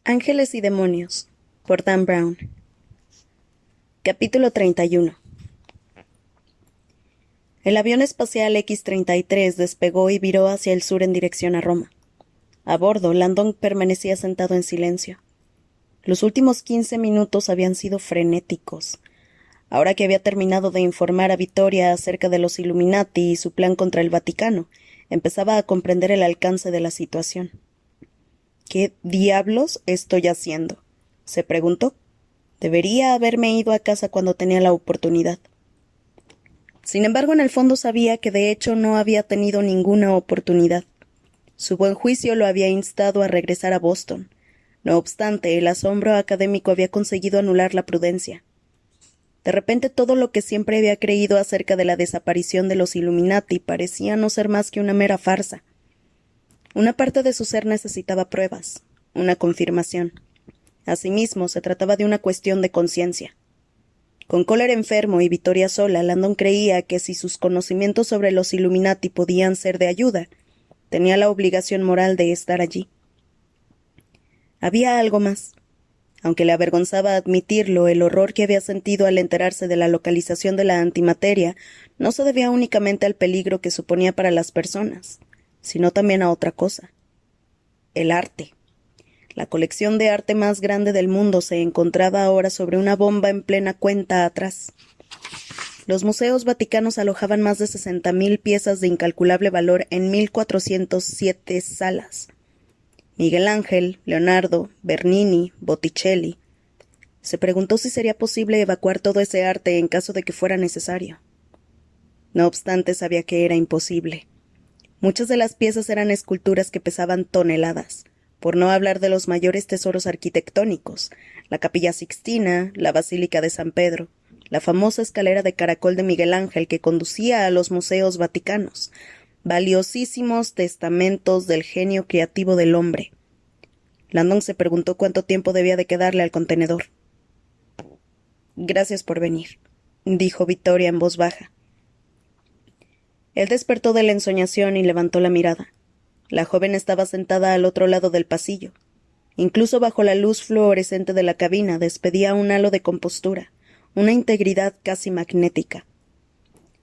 Ángeles y demonios, por Dan Brown. Capítulo 31. El avión espacial X-33 despegó y viró hacia el sur en dirección a Roma. A bordo, Landon permanecía sentado en silencio. Los últimos 15 minutos habían sido frenéticos. Ahora que había terminado de informar a Vittoria acerca de los Illuminati y su plan contra el Vaticano, empezaba a comprender el alcance de la situación. ¿Qué diablos estoy haciendo?, se preguntó. Debería haberme ido a casa cuando tenía la oportunidad. Sin embargo, en el fondo sabía que de hecho no había tenido ninguna oportunidad. Su buen juicio lo había instado a regresar a Boston. No obstante, el asombro académico había conseguido anular la prudencia. De repente todo lo que siempre había creído acerca de la desaparición de los Illuminati parecía no ser más que una mera farsa. Una parte de su ser necesitaba pruebas, una confirmación. Asimismo, se trataba de una cuestión de conciencia. Con Kohler enfermo y Vittoria sola, Landon creía que si sus conocimientos sobre los Illuminati podían ser de ayuda, tenía la obligación moral de estar allí. Había algo más. Aunque le avergonzaba admitirlo, el horror que había sentido al enterarse de la localización de la antimateria no se debía únicamente al peligro que suponía para las personas, sino también a otra cosa: el arte. La colección de arte más grande del mundo se encontraba ahora sobre una bomba en plena cuenta atrás. Los museos vaticanos alojaban más de 60.000 piezas de incalculable valor en 1.407 salas. Miguel Ángel, Leonardo, Bernini, Botticelli. Se preguntó si sería posible evacuar todo ese arte en caso de que fuera necesario. No obstante, sabía que era imposible. Muchas de las piezas eran esculturas que pesaban toneladas, por no hablar de los mayores tesoros arquitectónicos: la Capilla Sixtina, la Basílica de San Pedro, la famosa escalera de caracol de Miguel Ángel que conducía a los museos vaticanos, valiosísimos testamentos del genio creativo del hombre. Landon se preguntó cuánto tiempo debía de quedarle al contenedor. «Gracias por venir», dijo Vittoria en voz baja. Él despertó de la ensoñación y levantó la mirada. La joven estaba sentada al otro lado del pasillo. Incluso bajo la luz fluorescente de la cabina despedía un halo de compostura, una integridad casi magnética.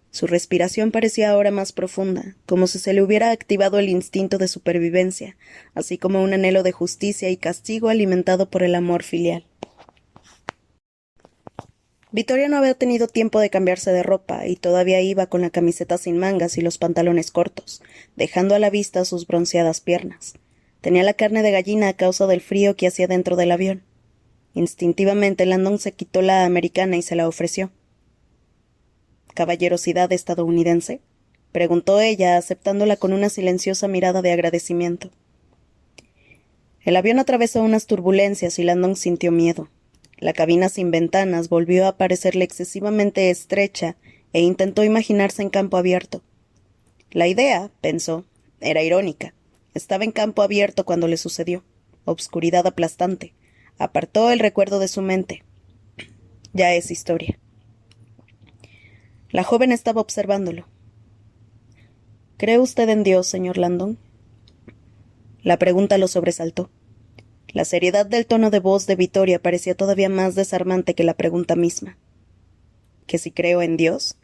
Su respiración parecía ahora más profunda, como si se le hubiera activado el instinto de supervivencia, así como un anhelo de justicia y castigo alimentado por el amor filial. Vittoria no había tenido tiempo de cambiarse de ropa y todavía iba con la camiseta sin mangas y los pantalones cortos, dejando a la vista sus bronceadas piernas. Tenía la carne de gallina a causa del frío que hacía dentro del avión. Instintivamente Landon se quitó la americana y se la ofreció. «¿Caballerosidad estadounidense?», preguntó ella, aceptándola con una silenciosa mirada de agradecimiento. El avión atravesó unas turbulencias y Landon sintió miedo. La cabina sin ventanas volvió a parecerle excesivamente estrecha e intentó imaginarse en campo abierto. La idea, pensó, era irónica. Estaba en campo abierto cuando le sucedió. Obscuridad aplastante. Apartó el recuerdo de su mente. Ya es historia. La joven estaba observándolo. «¿Cree usted en Dios, señor Landon?». La pregunta lo sobresaltó. La seriedad del tono de voz de Vittoria parecía todavía más desarmante que la pregunta misma. ¿Que si creo en Dios?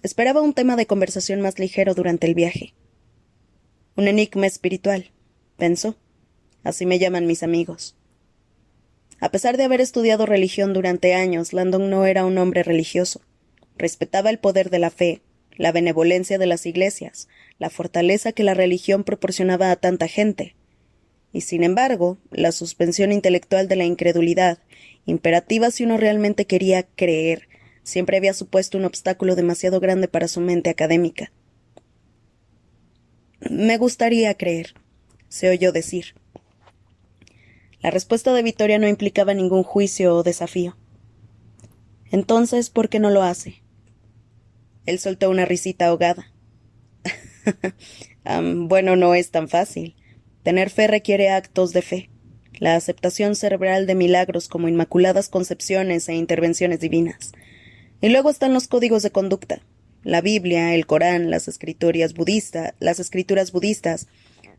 Esperaba un tema de conversación más ligero durante el viaje. «Un enigma espiritual», pensó. «Así me llaman mis amigos». A pesar de haber estudiado religión durante años, Landon no era un hombre religioso. Respetaba el poder de la fe, la benevolencia de las iglesias, la fortaleza que la religión proporcionaba a tanta gente. Y sin embargo, la suspensión intelectual de la incredulidad, imperativa si uno realmente quería creer, siempre había supuesto un obstáculo demasiado grande para su mente académica. «Me gustaría creer», se oyó decir. La respuesta de Vittoria no implicaba ningún juicio o desafío. «Entonces, ¿por qué no lo hace?». Él soltó una risita ahogada. Bueno, no es tan fácil. Tener fe requiere actos de fe, la aceptación cerebral de milagros como inmaculadas concepciones e intervenciones divinas. Y luego están los códigos de conducta, la Biblia, el Corán, las escrituras budistas,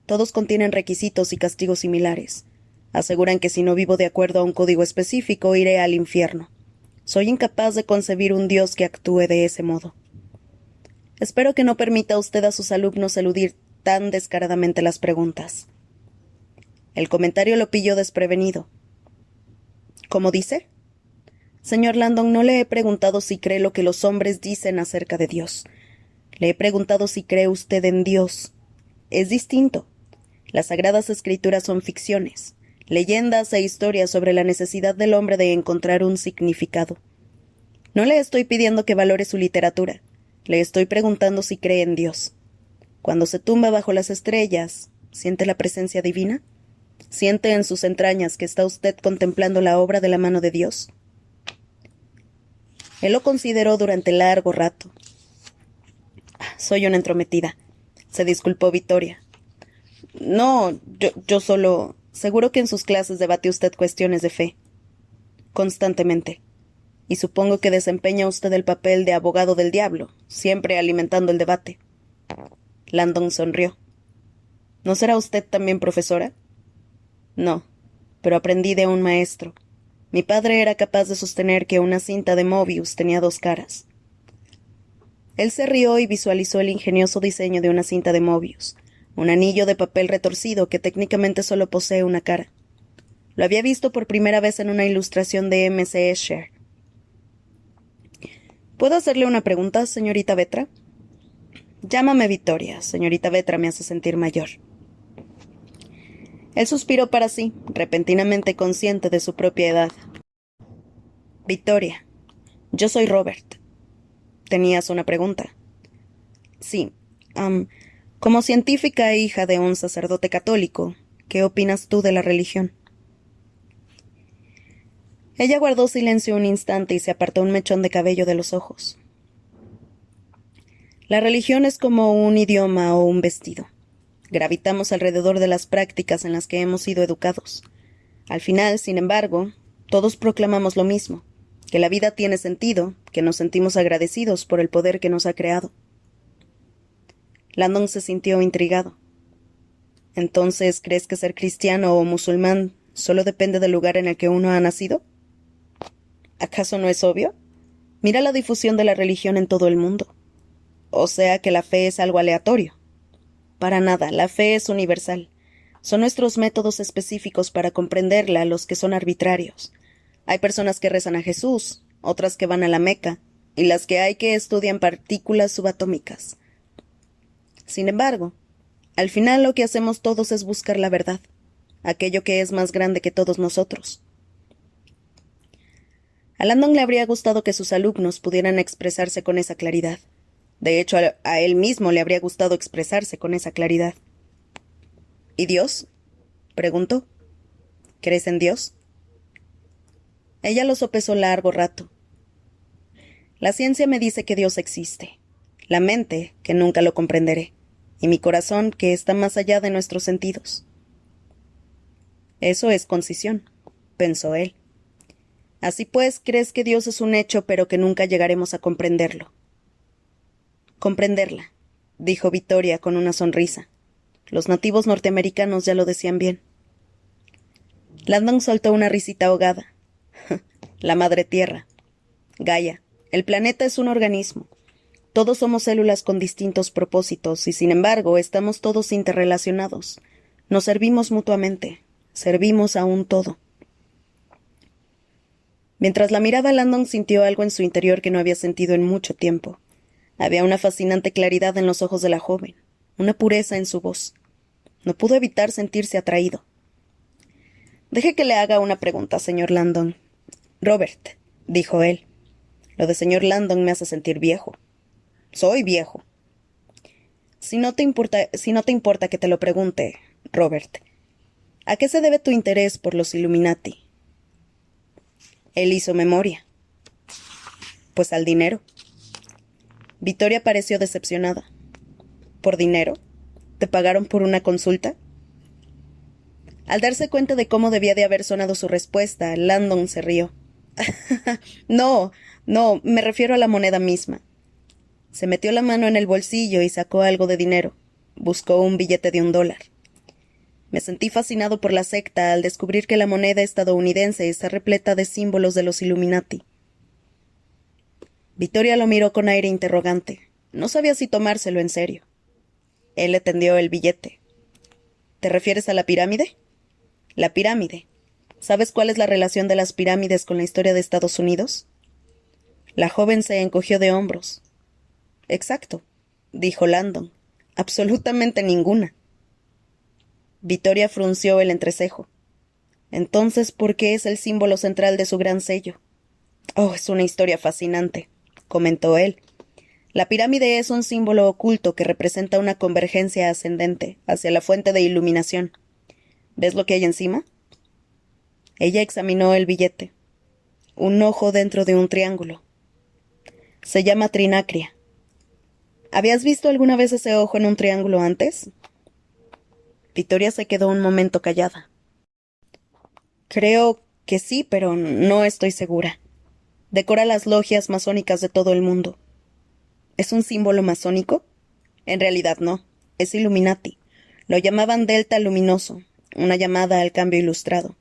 todos contienen requisitos y castigos similares. Aseguran que si no vivo de acuerdo a un código específico, iré al infierno. Soy incapaz de concebir un Dios que actúe de ese modo. Espero que no permita usted a sus alumnos eludir tan descaradamente las preguntas. El comentario lo pilló desprevenido. ¿Cómo dice? Señor Landon, no le he preguntado si cree lo que los hombres dicen acerca de Dios. Le he preguntado si cree usted en Dios. Es distinto. Las Sagradas Escrituras son ficciones, leyendas e historias sobre la necesidad del hombre de encontrar un significado. No le estoy pidiendo que valore su literatura. Le estoy preguntando si cree en Dios. Cuando se tumba bajo las estrellas, ¿siente la presencia divina? ¿Siente en sus entrañas que está usted contemplando la obra de la mano de Dios? Él lo consideró durante largo rato. Soy una entrometida, se disculpó Victoria. No, yo solo... Seguro que en sus clases debate usted cuestiones de fe. Constantemente. Y supongo que desempeña usted el papel de abogado del diablo, siempre alimentando el debate. Landon sonrió. ¿No será usted también profesora? No, pero aprendí de un maestro. Mi padre era capaz de sostener que una cinta de Mobius tenía dos caras. Él se rió y visualizó el ingenioso diseño de una cinta de Mobius, un anillo de papel retorcido que técnicamente solo posee una cara. Lo había visto por primera vez en una ilustración de M.C. Escher. ¿Puedo hacerle una pregunta, señorita Vetra? Llámame Victoria. Señorita Vetra me hace sentir mayor. Él suspiró para sí, repentinamente consciente de su propia edad. Victoria, yo soy Robert. ¿Tenías una pregunta? Sí. Como científica e hija de un sacerdote católico, ¿qué opinas tú de la religión? Ella guardó silencio un instante y se apartó un mechón de cabello de los ojos. La religión es como un idioma o un vestido. Gravitamos alrededor de las prácticas en las que hemos sido educados. Al final, sin embargo, todos proclamamos lo mismo, que la vida tiene sentido, que nos sentimos agradecidos por el poder que nos ha creado. Landon se sintió intrigado. ¿Entonces crees que ser cristiano o musulmán solo depende del lugar en el que uno ha nacido? ¿Acaso no es obvio? Mira la difusión de la religión en todo el mundo. O sea que la fe es algo aleatorio. Para nada, la fe es universal. Son nuestros métodos específicos para comprenderla los que son arbitrarios. Hay personas que rezan a Jesús, otras que van a la Meca, y las que hay que estudian partículas subatómicas. Sin embargo, al final lo que hacemos todos es buscar la verdad, aquello que es más grande que todos nosotros. A Landon le habría gustado que sus alumnos pudieran expresarse con esa claridad. De hecho, a él mismo le habría gustado expresarse con esa claridad. ¿Y Dios? Preguntó. ¿Crees en Dios? Ella lo sopesó largo rato. La ciencia me dice que Dios existe, la mente, que nunca lo comprenderé, y mi corazón, que está más allá de nuestros sentidos. Eso es concisión, pensó él. Así pues, crees que Dios es un hecho, pero que nunca llegaremos a comprenderlo. Comprenderla, dijo Victoria con una sonrisa. Los nativos norteamericanos ya lo decían bien. Landon soltó una risita ahogada. La madre tierra. Gaia. El planeta es un organismo. Todos somos células con distintos propósitos y, sin embargo, estamos todos interrelacionados. Nos servimos mutuamente. Servimos a un todo. Mientras la miraba, Landon sintió algo en su interior que no había sentido en mucho tiempo. Había una fascinante claridad en los ojos de la joven, una pureza en su voz. No pudo evitar sentirse atraído. Deje que le haga una pregunta, señor Landon. Robert, dijo él. Lo de señor Landon me hace sentir viejo. Soy viejo. Si no te importa que te lo pregunte, Robert, ¿a qué se debe tu interés por los Illuminati? Él hizo memoria. Pues al dinero. Victoria pareció decepcionada. ¿Por dinero? ¿Te pagaron por una consulta? Al darse cuenta de cómo debía de haber sonado su respuesta, Landon se rió. No, me refiero a la moneda misma. Se metió la mano en el bolsillo y sacó algo de dinero. Buscó un billete de $1. Me sentí fascinado por la secta al descubrir que la moneda estadounidense está repleta de símbolos de los Illuminati. Victoria lo miró con aire interrogante. No sabía si tomárselo en serio. Él le tendió el billete. ¿Te refieres a la pirámide? La pirámide. ¿Sabes cuál es la relación de las pirámides con la historia de Estados Unidos? La joven se encogió de hombros. Exacto, dijo Landon. Absolutamente ninguna. Victoria frunció el entrecejo. Entonces, ¿por qué es el símbolo central de su gran sello? Oh, es una historia fascinante, comentó él. La pirámide es un símbolo oculto que representa una convergencia ascendente hacia la fuente de iluminación. ¿Ves lo que hay encima? Ella examinó el billete. Un ojo dentro de un triángulo. Se llama trinacria. ¿Habías visto alguna vez ese ojo en un triángulo antes? Victoria se quedó un momento callada. Creo que sí, pero no estoy segura. Decora las logias masónicas de todo el mundo. ¿Es un símbolo masónico? En realidad no. Es Illuminati. Lo llamaban Delta Luminoso, una llamada al cambio ilustrado.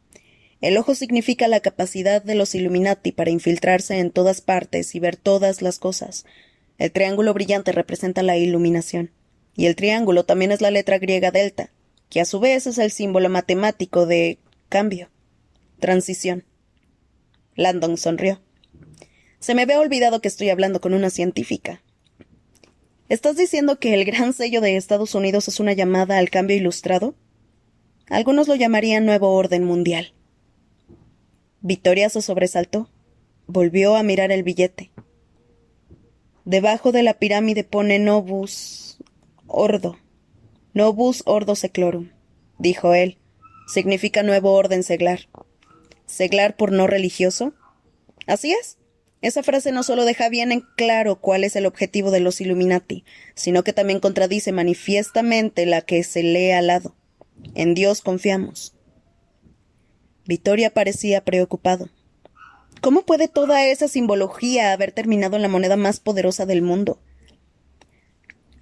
El ojo significa la capacidad de los Illuminati para infiltrarse en todas partes y ver todas las cosas. El triángulo brillante representa la iluminación. Y el triángulo también es la letra griega delta, que a su vez es el símbolo matemático de cambio, transición. Landon sonrió. Se me había olvidado que estoy hablando con una científica. ¿Estás diciendo que el gran sello de Estados Unidos es una llamada al cambio ilustrado? Algunos lo llamarían nuevo orden mundial. Victoria se sobresaltó. Volvió a mirar el billete. Debajo de la pirámide pone Novus Ordo. Novus Ordo Seclorum, dijo él. Significa nuevo orden seglar. ¿Seglar por no religioso? Así es. Esa frase no solo deja bien en claro cuál es el objetivo de los Illuminati, sino que también contradice manifiestamente la que se lee al lado. En Dios confiamos. Victoria parecía preocupado. ¿Cómo puede toda esa simbología haber terminado en la moneda más poderosa del mundo?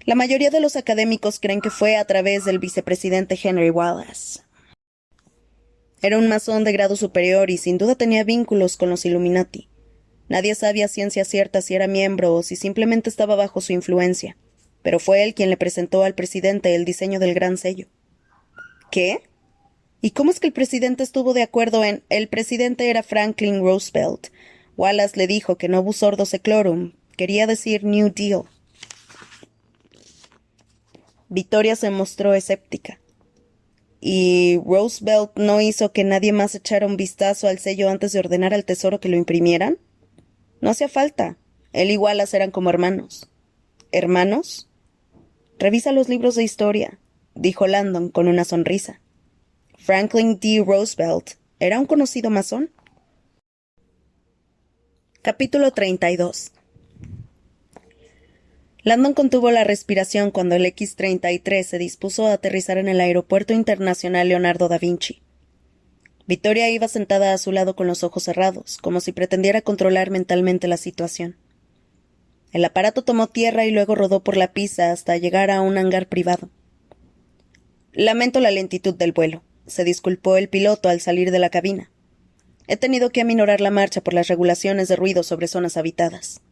La mayoría de los académicos creen que fue a través del vicepresidente Henry Wallace. Era un masón de grado superior y sin duda tenía vínculos con los Illuminati. Nadie sabía a ciencia cierta si era miembro o si simplemente estaba bajo su influencia, pero fue él quien le presentó al presidente el diseño del gran sello. ¿Qué? ¿Y cómo es que el presidente estuvo de acuerdo en... El presidente era Franklin Roosevelt. Wallace le dijo que Novus Ordo Seclorum quería decir New Deal. Victoria se mostró escéptica. ¿Y Roosevelt no hizo que nadie más echara un vistazo al sello antes de ordenar al Tesoro que lo imprimieran? No hacía falta. Él y Wallace eran como hermanos. ¿Hermanos? Revisa los libros de historia, dijo Landon con una sonrisa. Franklin D. Roosevelt era un conocido masón. Capítulo 32. Landon contuvo la respiración cuando el X-33 se dispuso a aterrizar en el Aeropuerto Internacional Leonardo da Vinci. Victoria iba sentada a su lado con los ojos cerrados, como si pretendiera controlar mentalmente la situación. El aparato tomó tierra y luego rodó por la pista hasta llegar a un hangar privado. Lamento la lentitud del vuelo, se disculpó el piloto al salir de la cabina. He tenido que aminorar la marcha por las regulaciones de ruido sobre zonas habitadas.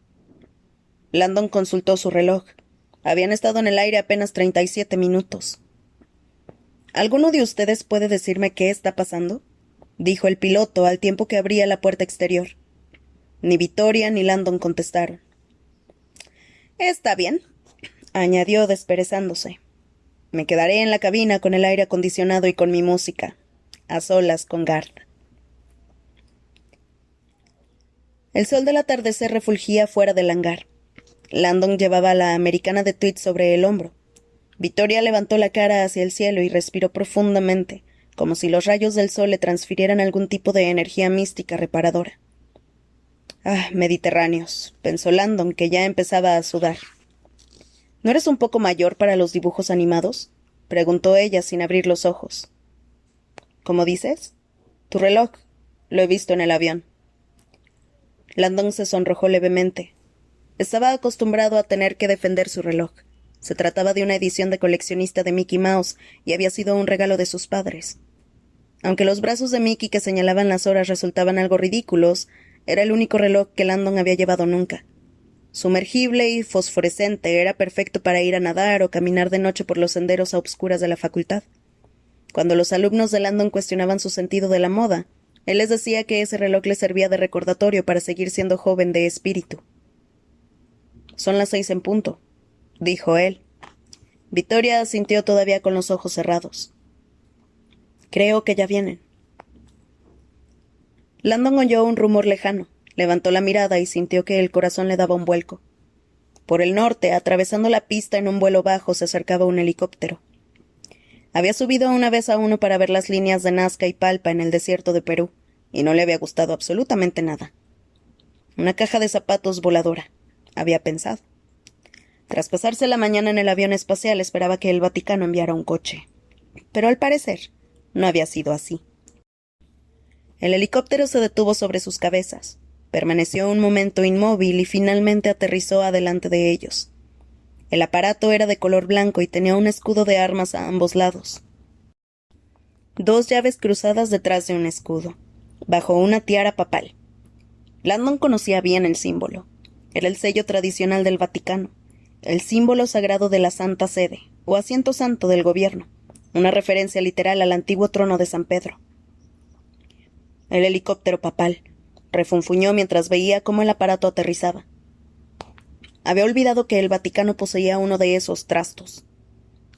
Landon consultó su reloj. Habían estado en el aire apenas 37 minutos. ¿Alguno de ustedes puede decirme qué está pasando?, dijo el piloto al tiempo que abría la puerta exterior. Ni Victoria ni Landon contestaron. Está bien, añadió desperezándose. Me quedaré en la cabina con el aire acondicionado y con mi música, a solas con Garth. El sol del atardecer refulgía fuera del hangar. Landon llevaba la americana de tweed sobre el hombro. Victoria levantó la cara hacia el cielo y respiró profundamente, como si los rayos del sol le transfirieran algún tipo de energía mística reparadora. Ah, mediterráneos, pensó Landon, que ya empezaba a sudar. ¿No eres un poco mayor para los dibujos animados?, preguntó ella sin abrir los ojos. ¿Cómo dices? Tu reloj. Lo he visto en el avión. Landon se sonrojó levemente. Estaba acostumbrado a tener que defender su reloj. Se trataba de una edición de coleccionista de Mickey Mouse y había sido un regalo de sus padres. Aunque los brazos de Mickey que señalaban las horas resultaban algo ridículos, era el único reloj que Landon había llevado nunca. Sumergible y fosforescente, era perfecto para ir a nadar o caminar de noche por los senderos a obscuras de la facultad. Cuando los alumnos de Landon cuestionaban su sentido de la moda, él les decía que ese reloj les servía de recordatorio para seguir siendo joven de espíritu. «Son las 6 en punto», dijo él. Victoria asintió todavía con los ojos cerrados. «Creo que ya vienen». Landon oyó un rumor lejano, levantó la mirada y sintió que el corazón le daba un vuelco. Por el norte, atravesando la pista en un vuelo bajo, se acercaba un helicóptero. Había subido una vez a uno para ver las líneas de Nazca y Palpa en el desierto de Perú, y no le había gustado absolutamente nada. Una caja de zapatos voladora, había pensado. Tras pasarse la mañana en el avión espacial, esperaba que el Vaticano enviara un coche. Pero al parecer, no había sido así. El helicóptero se detuvo sobre sus cabezas, permaneció un momento inmóvil y finalmente aterrizó adelante de ellos. El aparato era de color blanco y tenía un escudo de armas a ambos lados. 2 llaves cruzadas detrás de un escudo, bajo una tiara papal. Landon conocía bien el símbolo. Era el sello tradicional del Vaticano, el símbolo sagrado de la Santa Sede, o asiento santo del gobierno, una referencia literal al antiguo trono de San Pedro. El helicóptero papal, refunfuñó mientras veía cómo el aparato aterrizaba. Había olvidado que el Vaticano poseía uno de esos trastos.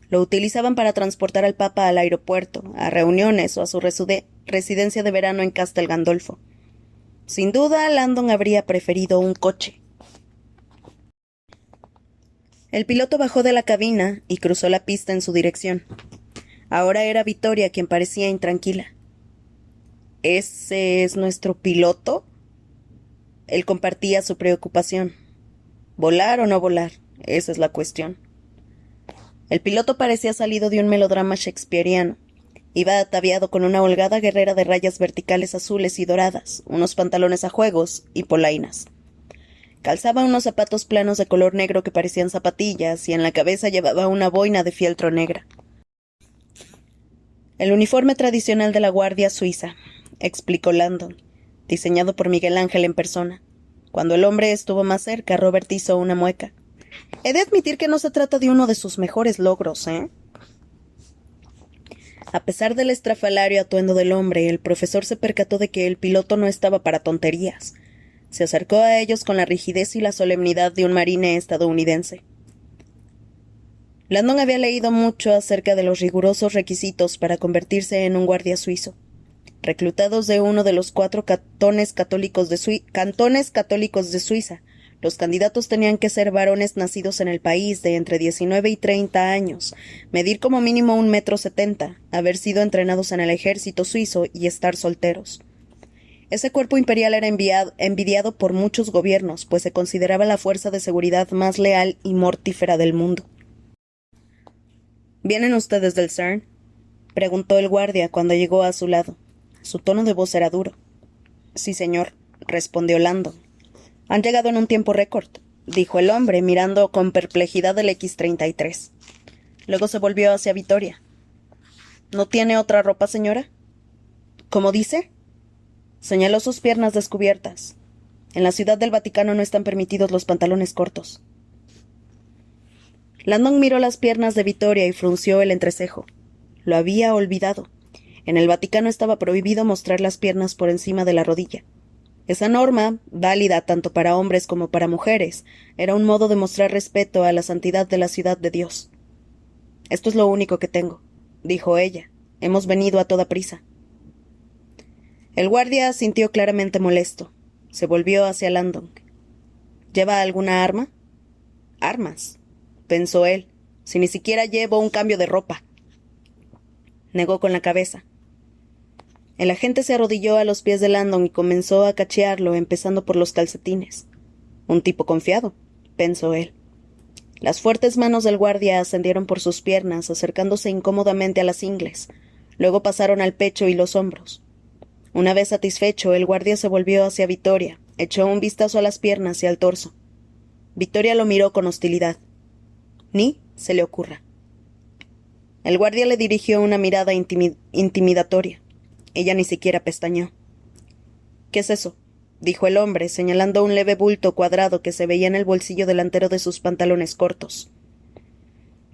Lo utilizaban para transportar al Papa al aeropuerto, a reuniones o a su residencia de verano en Castel Gandolfo. Sin duda, Landon habría preferido un coche. El piloto bajó de la cabina y cruzó la pista en su dirección. Ahora era Victoria quien parecía intranquila. ¿Ese es nuestro piloto? Él compartía su preocupación. ¿Volar o no volar? Esa es la cuestión. El piloto parecía salido de un melodrama shakespeariano. Iba ataviado con una holgada guerrera de rayas verticales azules y doradas, unos pantalones a juegos y polainas. Calzaba unos zapatos planos de color negro que parecían zapatillas y en la cabeza llevaba una boina de fieltro negra. El uniforme tradicional de la Guardia Suiza, explicó Landon, diseñado por Miguel Ángel en persona. Cuando el hombre estuvo más cerca, Robert hizo una mueca. He de admitir que no se trata de uno de sus mejores logros, ¿eh? A pesar del estrafalario atuendo del hombre, el profesor se percató de que el piloto no estaba para tonterías. Se acercó a ellos con la rigidez y la solemnidad de un marine estadounidense. Landon había leído mucho acerca de los rigurosos requisitos para convertirse en un guardia suizo. Reclutados de uno de los 4 cantones católicos de Suiza, los candidatos tenían que ser varones nacidos en el país de entre 19 y 30 años, medir como mínimo 1,70 m, haber sido entrenados en el ejército suizo y estar solteros. Ese cuerpo imperial era envidiado por muchos gobiernos, pues se consideraba la fuerza de seguridad más leal y mortífera del mundo. ¿Vienen ustedes del CERN?, preguntó el guardia cuando llegó a su lado. Su tono de voz era duro. Sí, señor, respondió Landon. Han llegado en un tiempo récord, dijo el hombre, mirando con perplejidad el X-33. Luego se volvió hacia Victoria. ¿No tiene otra ropa, señora? ¿Cómo dice? Señaló sus piernas descubiertas. En la Ciudad del Vaticano no están permitidos los pantalones cortos. Landon miró las piernas de Victoria y frunció el entrecejo. Lo había olvidado. En el Vaticano estaba prohibido mostrar las piernas por encima de la rodilla. Esa norma, válida tanto para hombres como para mujeres, era un modo de mostrar respeto a la santidad de la ciudad de Dios. Esto es lo único que tengo, dijo ella. Hemos venido a toda prisa. El guardia sintió claramente molesto. Se volvió hacia Landon. ¿Lleva alguna arma? Armas, pensó él, si ni siquiera llevo un cambio de ropa. Negó con la cabeza. El agente se arrodilló a los pies de Landon y comenzó a cachearlo, empezando por los calcetines. Un tipo confiado, pensó él. Las fuertes manos del guardia ascendieron por sus piernas, acercándose incómodamente a las ingles. Luego pasaron al pecho y los hombros. Una vez satisfecho, el guardia se volvió hacia Victoria, echó un vistazo a las piernas y al torso. Victoria lo miró con hostilidad. se le ocurra. El guardia le dirigió una mirada intimidatoria. Ella ni siquiera pestañeó. —¿Qué es eso? —dijo el hombre, señalando un leve bulto cuadrado que se veía en el bolsillo delantero de sus pantalones cortos.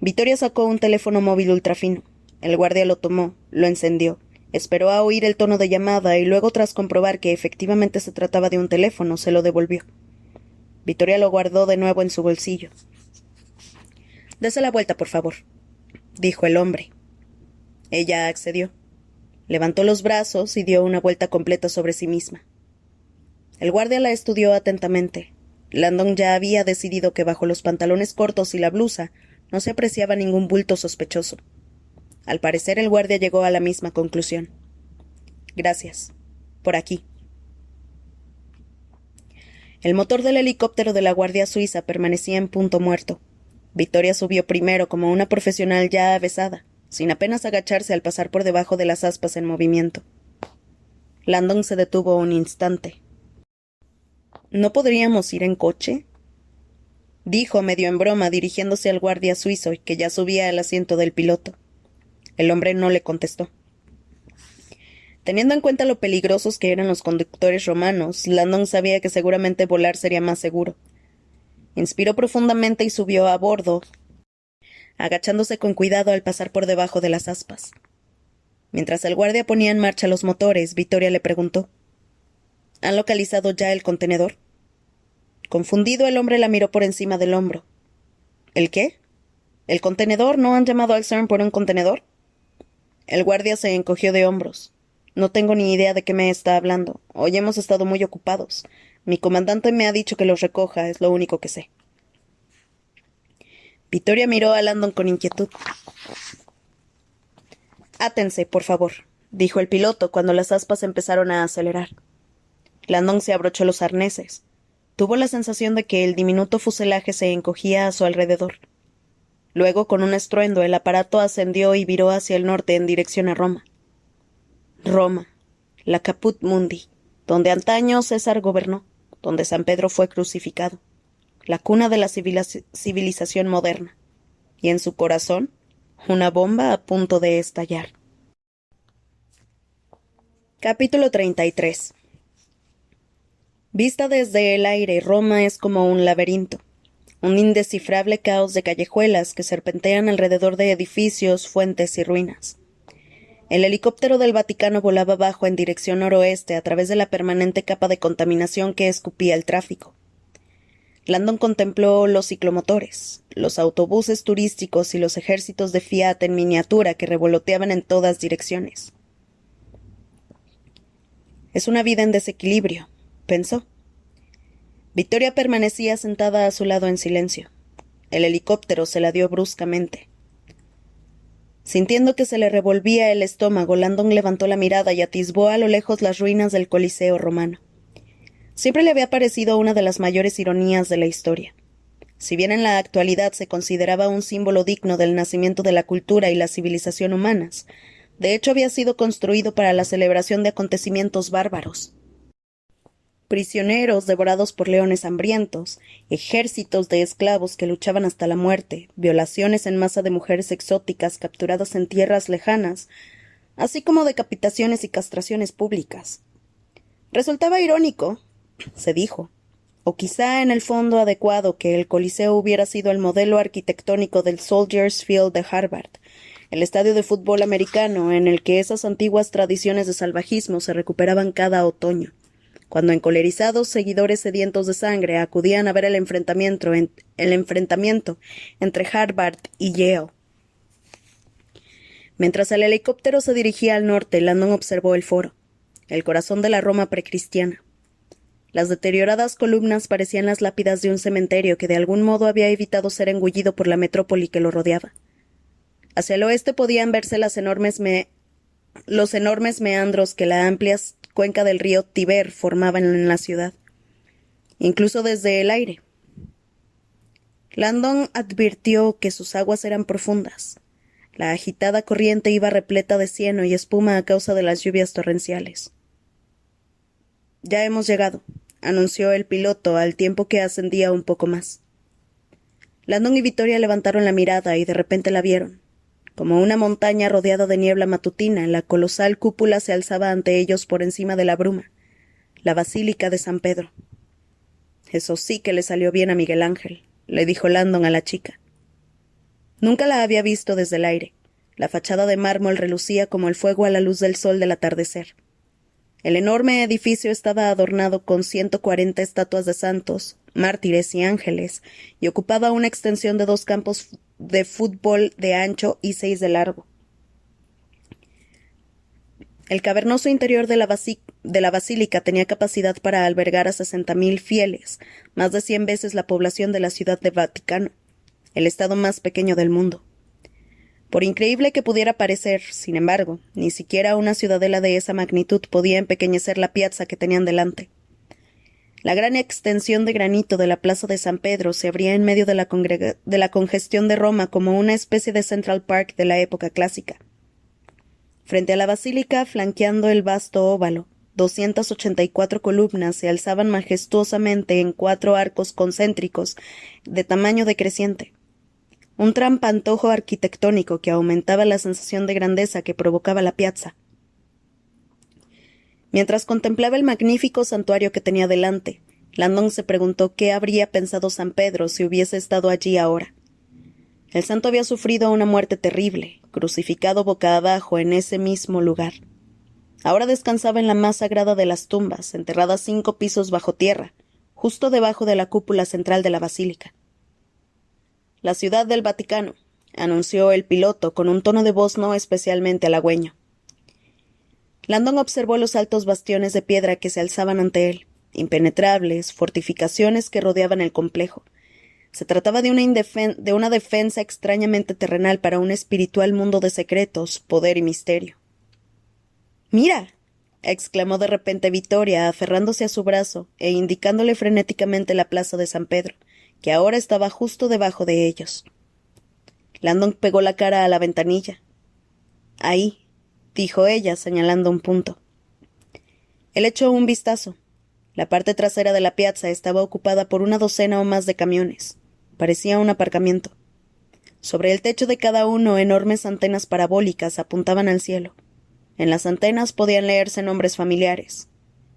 Victoria sacó un teléfono móvil ultrafino. El guardia lo tomó, lo encendió, esperó a oír el tono de llamada y luego, tras comprobar que efectivamente se trataba de un teléfono, se lo devolvió. Victoria lo guardó de nuevo en su bolsillo. —Dese la vuelta, por favor —dijo el hombre. Ella accedió. Levantó los brazos y dio una vuelta completa sobre sí misma. El guardia la estudió atentamente. Landon ya había decidido que bajo los pantalones cortos y la blusa no se apreciaba ningún bulto sospechoso. Al parecer, el guardia llegó a la misma conclusión. —Gracias. Por aquí. El motor del helicóptero de la Guardia Suiza permanecía en punto muerto. Victoria subió primero como una profesional ya avesada, sin apenas agacharse al pasar por debajo de las aspas en movimiento. Landon se detuvo un instante. —¿No podríamos ir en coche? —dijo medio en broma, dirigiéndose al guardia suizo, que ya subía al asiento del piloto. El hombre no le contestó. Teniendo en cuenta lo peligrosos que eran los conductores romanos, Landon sabía que seguramente volar sería más seguro. Inspiró profundamente y subió a bordo, agachándose con cuidado al pasar por debajo de las aspas. Mientras el guardia ponía en marcha los motores, Victoria le preguntó: —¿Han localizado ya el contenedor? Confundido, el hombre la miró por encima del hombro. —¿El qué? ¿El contenedor? ¿No han llamado al CERN por un contenedor? El guardia se encogió de hombros. —No tengo ni idea de qué me está hablando. Hoy hemos estado muy ocupados. Mi comandante me ha dicho que los recoja, es lo único que sé. Victoria miró a Landon con inquietud. —Átense, por favor —dijo el piloto cuando las aspas empezaron a acelerar. Landon se abrochó los arneses. Tuvo la sensación de que el diminuto fuselaje se encogía a su alrededor. Luego, con un estruendo, el aparato ascendió y viró hacia el norte en dirección a Roma. Roma, la Caput Mundi, donde antaño César gobernó, donde San Pedro fue crucificado, la cuna de la civilización moderna, y en su corazón, una bomba a punto de estallar. Capítulo 33. Vista desde el aire, Roma es como un laberinto, un indescifrable caos de callejuelas que serpentean alrededor de edificios, fuentes y ruinas. El helicóptero del Vaticano volaba bajo en dirección noroeste a través de la permanente capa de contaminación que escupía el tráfico. Landon contempló los ciclomotores, los autobuses turísticos y los ejércitos de Fiat en miniatura que revoloteaban en todas direcciones. Es una vida en desequilibrio, pensó. Victoria permanecía sentada a su lado en silencio. El helicóptero se la dio bruscamente. Sintiendo que se le revolvía el estómago, Landon levantó la mirada y atisbó a lo lejos las ruinas del Coliseo romano. Siempre le había parecido una de las mayores ironías de la historia. Si bien en la actualidad se consideraba un símbolo digno del nacimiento de la cultura y la civilización humanas, de hecho había sido construido para la celebración de acontecimientos bárbaros. Prisioneros devorados por leones hambrientos, ejércitos de esclavos que luchaban hasta la muerte, violaciones en masa de mujeres exóticas capturadas en tierras lejanas, así como decapitaciones y castraciones públicas. Resultaba irónico, se dijo, o quizá en el fondo adecuado, que el Coliseo hubiera sido el modelo arquitectónico del Soldiers Field de Harvard, el estadio de fútbol americano en el que esas antiguas tradiciones de salvajismo se recuperaban cada otoño, cuando encolerizados seguidores sedientos de sangre acudían a ver el enfrentamiento entre Harvard y Yale. Mientras el helicóptero se dirigía al norte, Landon observó el foro, el corazón de la Roma precristiana. Las deterioradas columnas parecían las lápidas de un cementerio que de algún modo había evitado ser engullido por la metrópoli que lo rodeaba. Hacia el oeste podían verse los enormes meandros que la amplia cuenca del río Tíber formaban en la ciudad, incluso desde el aire. Landon advirtió que sus aguas eran profundas. La agitada corriente iba repleta de cieno y espuma a causa de las lluvias torrenciales. —Ya hemos llegado —anunció el piloto al tiempo que ascendía un poco más. Landon y Victoria levantaron la mirada y de repente la vieron. Como una montaña rodeada de niebla matutina, la colosal cúpula se alzaba ante ellos por encima de la bruma. La Basílica de San Pedro. Eso sí que le salió bien a Miguel Ángel, le dijo Landon a la chica. Nunca la había visto desde el aire. La fachada de mármol relucía como el fuego a la luz del sol del atardecer. El enorme edificio estaba adornado con 140 estatuas de santos, mártires y ángeles, y ocupaba una extensión de 2 campos de fútbol de ancho y 6 de largo. El cavernoso interior de la basílica tenía capacidad para albergar a 60.000 fieles, más de 100 veces la población de la ciudad de Vaticano, el estado más pequeño del mundo. Por increíble que pudiera parecer, sin embargo, ni siquiera una ciudadela de esa magnitud podía empequeñecer la piazza que tenían delante. La gran extensión de granito de la plaza de San Pedro se abría en medio de la congestión de Roma como una especie de Central Park de la época clásica. Frente a la basílica, flanqueando el vasto óvalo, 284 columnas se alzaban majestuosamente en 4 arcos concéntricos de tamaño decreciente. Un trampantojo arquitectónico que aumentaba la sensación de grandeza que provocaba la piazza. Mientras contemplaba el magnífico santuario que tenía delante, Landon se preguntó qué habría pensado San Pedro si hubiese estado allí ahora. El santo había sufrido una muerte terrible, crucificado boca abajo en ese mismo lugar. Ahora descansaba en la más sagrada de las tumbas, enterrada 5 pisos bajo tierra, justo debajo de la cúpula central de la basílica. La ciudad del Vaticano, anunció el piloto con un tono de voz no especialmente halagüeño. Landon observó los altos bastiones de piedra que se alzaban ante él, impenetrables, fortificaciones que rodeaban el complejo. Se trataba de una defensa extrañamente terrenal para un espiritual mundo de secretos, poder y misterio. —¡Mira! —exclamó de repente Victoria, aferrándose a su brazo e indicándole frenéticamente la plaza de San Pedro, que ahora estaba justo debajo de ellos. Landon pegó la cara a la ventanilla. —Ahí —dijo ella, señalando un punto. Él echó un vistazo. La parte trasera de la piazza estaba ocupada por una docena o más de camiones. Parecía un aparcamiento. Sobre el techo de cada uno enormes antenas parabólicas apuntaban al cielo. En las antenas podían leerse nombres familiares: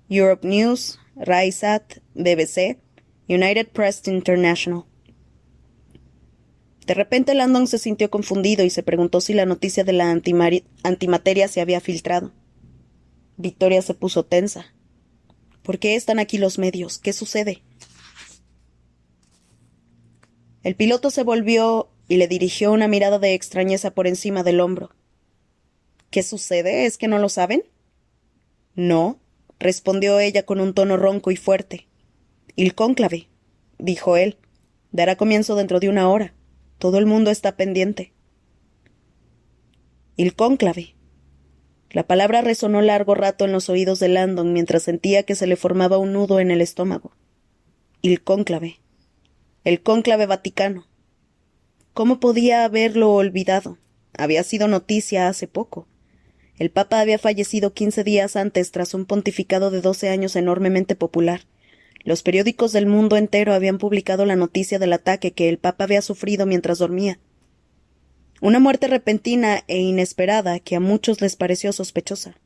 Europe News, RaiSat, BBC, United Press International. De repente Landon se sintió confundido y se preguntó si la noticia de la antimateria se había filtrado. Victoria se puso tensa. ¿Por qué están aquí los medios? ¿Qué sucede? El piloto se volvió y le dirigió una mirada de extrañeza por encima del hombro. ¿Qué sucede? ¿Es que no lo saben? No, respondió ella con un tono ronco y fuerte. El cónclave, dijo él, dará comienzo dentro de 1 hora. Todo el mundo está pendiente. El cónclave. La palabra resonó largo rato en los oídos de Landon mientras sentía que se le formaba un nudo en el estómago. El cónclave. El cónclave vaticano. ¿Cómo podía haberlo olvidado? Había sido noticia hace poco. El Papa había fallecido 15 días antes tras un pontificado de 12 años enormemente popular. Los periódicos del mundo entero habían publicado la noticia del ataque que el Papa había sufrido mientras dormía. Una muerte repentina e inesperada que a muchos les pareció sospechosa.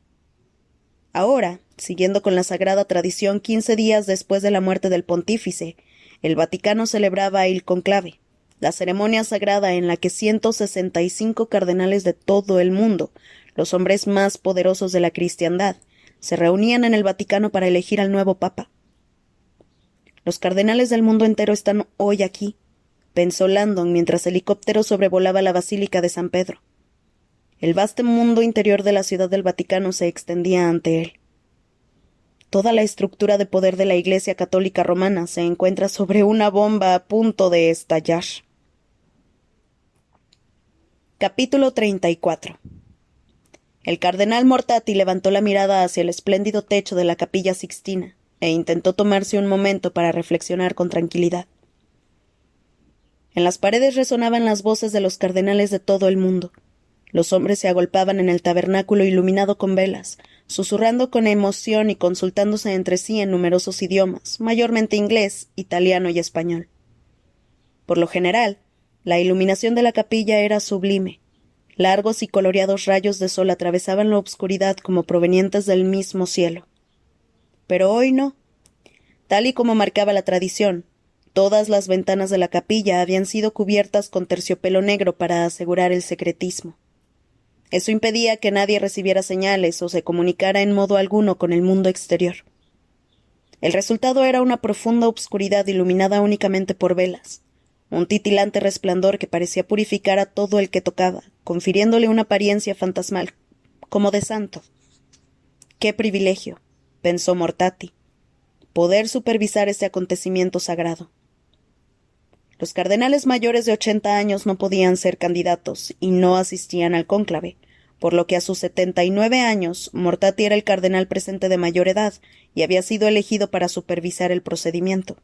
Ahora, siguiendo con la sagrada tradición 15 días después de la muerte del pontífice, el Vaticano celebraba el conclave, la ceremonia sagrada en la que 165 cardenales de todo el mundo, los hombres más poderosos de la cristiandad, se reunían en el Vaticano para elegir al nuevo Papa. Los cardenales del mundo entero están hoy aquí, pensó Landon mientras el helicóptero sobrevolaba la Basílica de San Pedro. El vasto mundo interior de la ciudad del Vaticano se extendía ante él. Toda la estructura de poder de la Iglesia Católica Romana se encuentra sobre una bomba a punto de estallar. Capítulo 34. El cardenal Mortati levantó la mirada hacia el espléndido techo de la Capilla Sixtina e intentó tomarse un momento para reflexionar con tranquilidad. En las paredes resonaban las voces de los cardenales de todo el mundo. Los hombres se agolpaban en el tabernáculo iluminado con velas, susurrando con emoción y consultándose entre sí en numerosos idiomas, mayormente inglés, italiano y español. Por lo general, la iluminación de la capilla era sublime. Largos y coloreados rayos de sol atravesaban la obscuridad como provenientes del mismo cielo. Pero hoy no. Tal y como marcaba la tradición, todas las ventanas de la capilla habían sido cubiertas con terciopelo negro para asegurar el secretismo. Eso impedía que nadie recibiera señales o se comunicara en modo alguno con el mundo exterior. El resultado era una profunda obscuridad iluminada únicamente por velas, un titilante resplandor que parecía purificar a todo el que tocaba, confiriéndole una apariencia fantasmal, como de santo. ¡Qué privilegio!, pensó Mortati, poder supervisar este acontecimiento sagrado. Los cardenales mayores de 80 años no podían ser candidatos y no asistían al cónclave, por lo que a sus 79 años Mortati era el cardenal presente de mayor edad y había sido elegido para supervisar el procedimiento.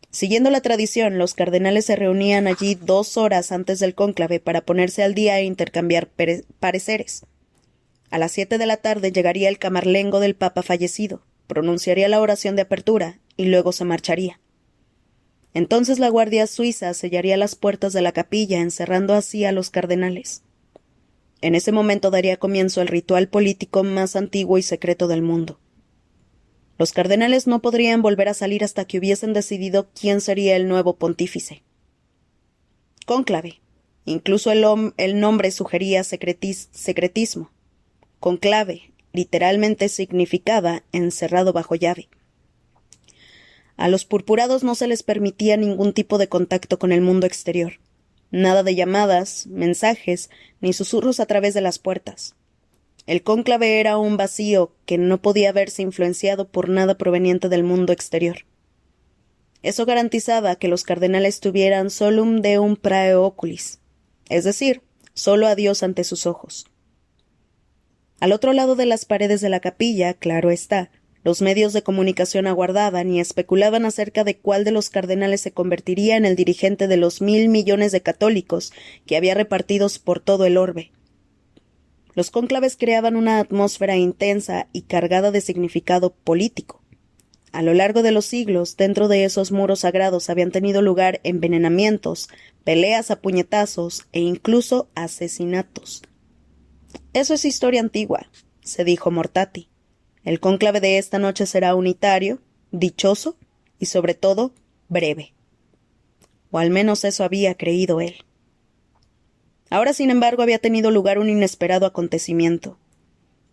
Siguiendo la tradición, los cardenales se reunían allí 2 horas antes del cónclave para ponerse al día e intercambiar pareceres. A las 7 de la tarde llegaría el camarlengo del papa fallecido, pronunciaría la oración de apertura y luego se marcharía. Entonces la guardia suiza sellaría las puertas de la capilla, encerrando así a los cardenales. En ese momento daría comienzo el ritual político más antiguo y secreto del mundo. Los cardenales no podrían volver a salir hasta que hubiesen decidido quién sería el nuevo pontífice. Cónclave. Incluso el nombre sugería secretismo. Conclave literalmente significaba encerrado bajo llave. A los purpurados no se les permitía ningún tipo de contacto con el mundo exterior. Nada de llamadas, mensajes, ni susurros a través de las puertas. El cónclave era un vacío que no podía verse influenciado por nada proveniente del mundo exterior. Eso garantizaba que los cardenales tuvieran solum deum prae oculis, es decir, solo a Dios ante sus ojos. Al otro lado de las paredes de la capilla, claro está, los medios de comunicación aguardaban y especulaban acerca de cuál de los cardenales se convertiría en el dirigente de los 1.000 millones de católicos que había repartidos por todo el orbe. Los cónclaves creaban una atmósfera intensa y cargada de significado político. A lo largo de los siglos, dentro de esos muros sagrados habían tenido lugar envenenamientos, peleas a puñetazos e incluso asesinatos. Eso es historia antigua, se dijo Mortati. El cónclave de esta noche será unitario, dichoso y, sobre todo, breve. O al menos eso había creído él. Ahora, sin embargo, había tenido lugar un inesperado acontecimiento.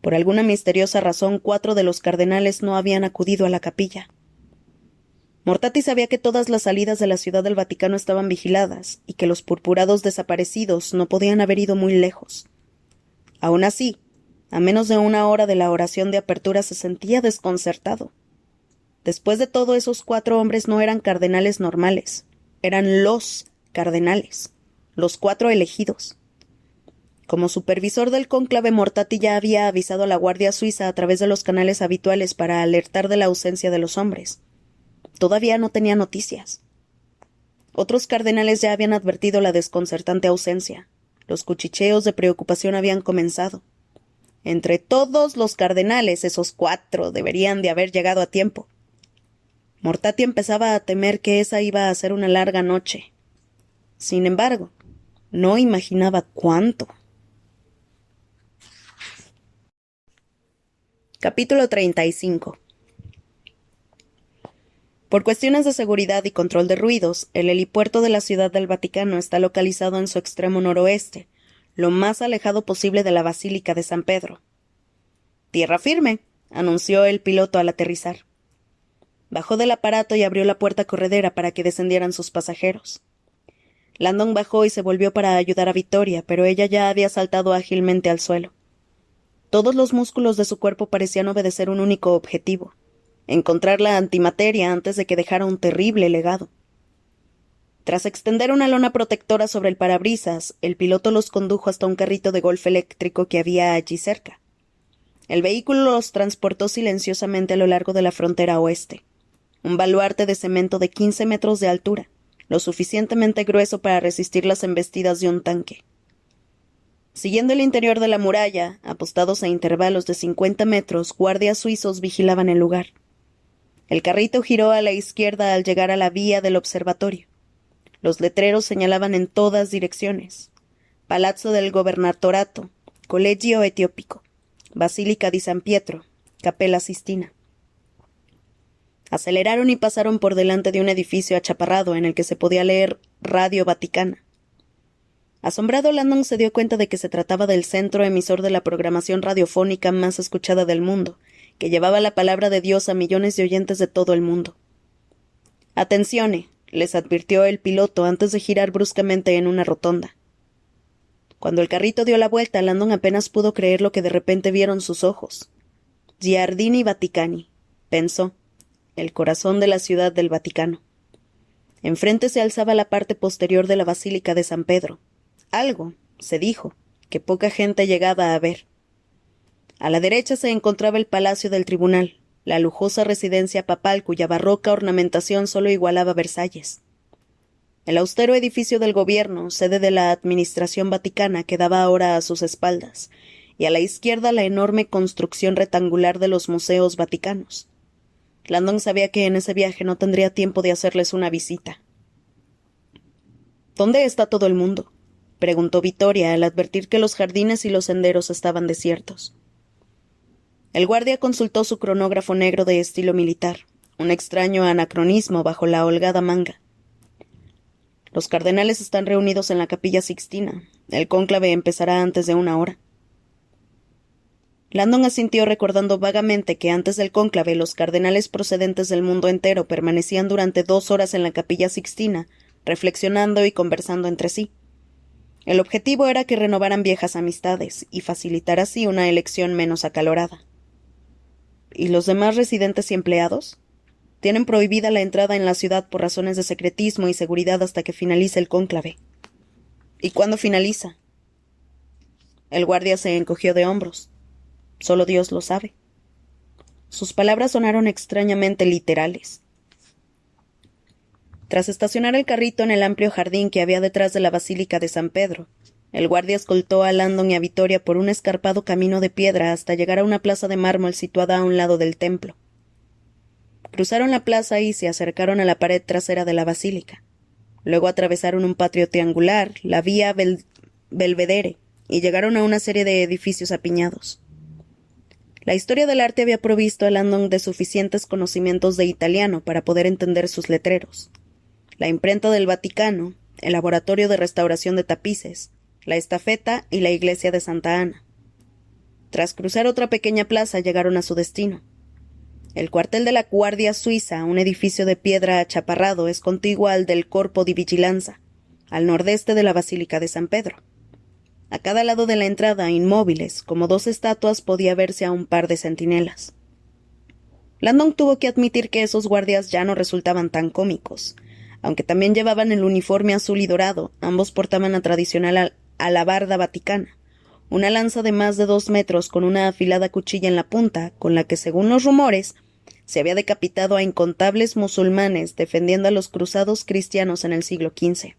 Por alguna misteriosa razón, 4 de los cardenales no habían acudido a la capilla. Mortati sabía que todas las salidas de la Ciudad del Vaticano estaban vigiladas y que los purpurados desaparecidos no podían haber ido muy lejos. Aun así, a menos de 1 hora de la oración de apertura se sentía desconcertado. Después de todo, esos 4 hombres no eran cardenales normales, eran los cardenales, los 4 elegidos. Como supervisor del cónclave, Mortati ya había avisado a la Guardia Suiza a través de los canales habituales para alertar de la ausencia de los hombres. Todavía no tenía noticias. Otros cardenales ya habían advertido la desconcertante ausencia. Los cuchicheos de preocupación habían comenzado. Entre todos los cardenales, esos 4 deberían de haber llegado a tiempo. Mortati empezaba a temer que esa iba a ser una larga noche. Sin embargo, no imaginaba cuánto. Capítulo 35. Por cuestiones de seguridad y control de ruidos, el helipuerto de la Ciudad del Vaticano está localizado en su extremo noroeste, lo más alejado posible de la Basílica de San Pedro. «Tierra firme», anunció el piloto al aterrizar. Bajó del aparato y abrió la puerta corredera para que descendieran sus pasajeros. Landon bajó y se volvió para ayudar a Victoria, pero ella ya había saltado ágilmente al suelo. Todos los músculos de su cuerpo parecían obedecer un único objetivo: encontrar la antimateria antes de que dejara un terrible legado. Tras extender una lona protectora sobre el parabrisas, el piloto los condujo hasta un carrito de golf eléctrico que había allí cerca. El vehículo los transportó silenciosamente a lo largo de la frontera oeste. Un baluarte de cemento de 15 metros de altura, lo suficientemente grueso para resistir las embestidas de un tanque. Siguiendo el interior de la muralla, apostados a intervalos de 50 metros, guardias suizos vigilaban el lugar. El carrito giró a la izquierda al llegar a la vía del observatorio. Los letreros señalaban en todas direcciones: Palazzo del Gobernatorato, Colegio Etiópico, Basílica di San Pietro, Capella Sistina. Aceleraron y pasaron por delante de un edificio achaparrado en el que se podía leer Radio Vaticana. Asombrado, Landon se dio cuenta de que se trataba del centro emisor de la programación radiofónica más escuchada del mundo, que llevaba la palabra de Dios a millones de oyentes de todo el mundo. «Atenzione», les advirtió el piloto antes de girar bruscamente en una rotonda. Cuando el carrito dio la vuelta, Landon apenas pudo creer lo que de repente vieron sus ojos. «Giardini Vaticani», pensó, el corazón de la ciudad del Vaticano. Enfrente se alzaba la parte posterior de la Basílica de San Pedro. Algo, se dijo, que poca gente llegaba a ver. A la derecha se encontraba el Palacio del Tribunal, la lujosa residencia papal cuya barroca ornamentación solo igualaba Versalles. El austero edificio del gobierno, sede de la administración vaticana, quedaba ahora a sus espaldas, y a la izquierda la enorme construcción rectangular de los museos vaticanos. Landon sabía que en ese viaje no tendría tiempo de hacerles una visita. «¿Dónde está todo el mundo?», preguntó Vittoria al advertir que los jardines y los senderos estaban desiertos. El guardia consultó su cronógrafo negro de estilo militar, un extraño anacronismo bajo la holgada manga. «Los cardenales están reunidos en la Capilla Sixtina. El cónclave empezará antes de 1 hora». Landon asintió recordando vagamente que antes del cónclave los cardenales procedentes del mundo entero permanecían durante 2 horas en la Capilla Sixtina, reflexionando y conversando entre sí. El objetivo era que renovaran viejas amistades y facilitar así una elección menos acalorada. ¿Y los demás residentes y empleados? Tienen prohibida la entrada en la ciudad por razones de secretismo y seguridad hasta que finalice el cónclave. ¿Y cuándo finaliza? El guardia se encogió de hombros. Solo Dios lo sabe. Sus palabras sonaron extrañamente literales. Tras estacionar el carrito en el amplio jardín que había detrás de la Basílica de San Pedro, el guardia escoltó a Landon y a Vittoria por un escarpado camino de piedra hasta llegar a una plaza de mármol situada a un lado del templo. Cruzaron la plaza y se acercaron a la pared trasera de la basílica. Luego atravesaron un patio triangular, la vía Belvedere, y llegaron a una serie de edificios apiñados. La historia del arte había provisto a Landon de suficientes conocimientos de italiano para poder entender sus letreros. La imprenta del Vaticano, el laboratorio de restauración de tapices, la estafeta y la iglesia de Santa Ana. Tras cruzar otra pequeña plaza llegaron a su destino. El cuartel de la Guardia Suiza, un edificio de piedra achaparrado, es contiguo al del Corpo di Vigilanza, al nordeste de la Basílica de San Pedro. A cada lado de la entrada, inmóviles, como 2 estatuas, podía verse a un par de centinelas. Landon tuvo que admitir que esos guardias ya no resultaban tan cómicos. Aunque también llevaban el uniforme azul y dorado, ambos portaban la tradicional alabarda vaticana, una lanza de más de 2 metros con una afilada cuchilla en la punta, con la que, según los rumores, se había decapitado a incontables musulmanes defendiendo a los cruzados cristianos en el siglo XV.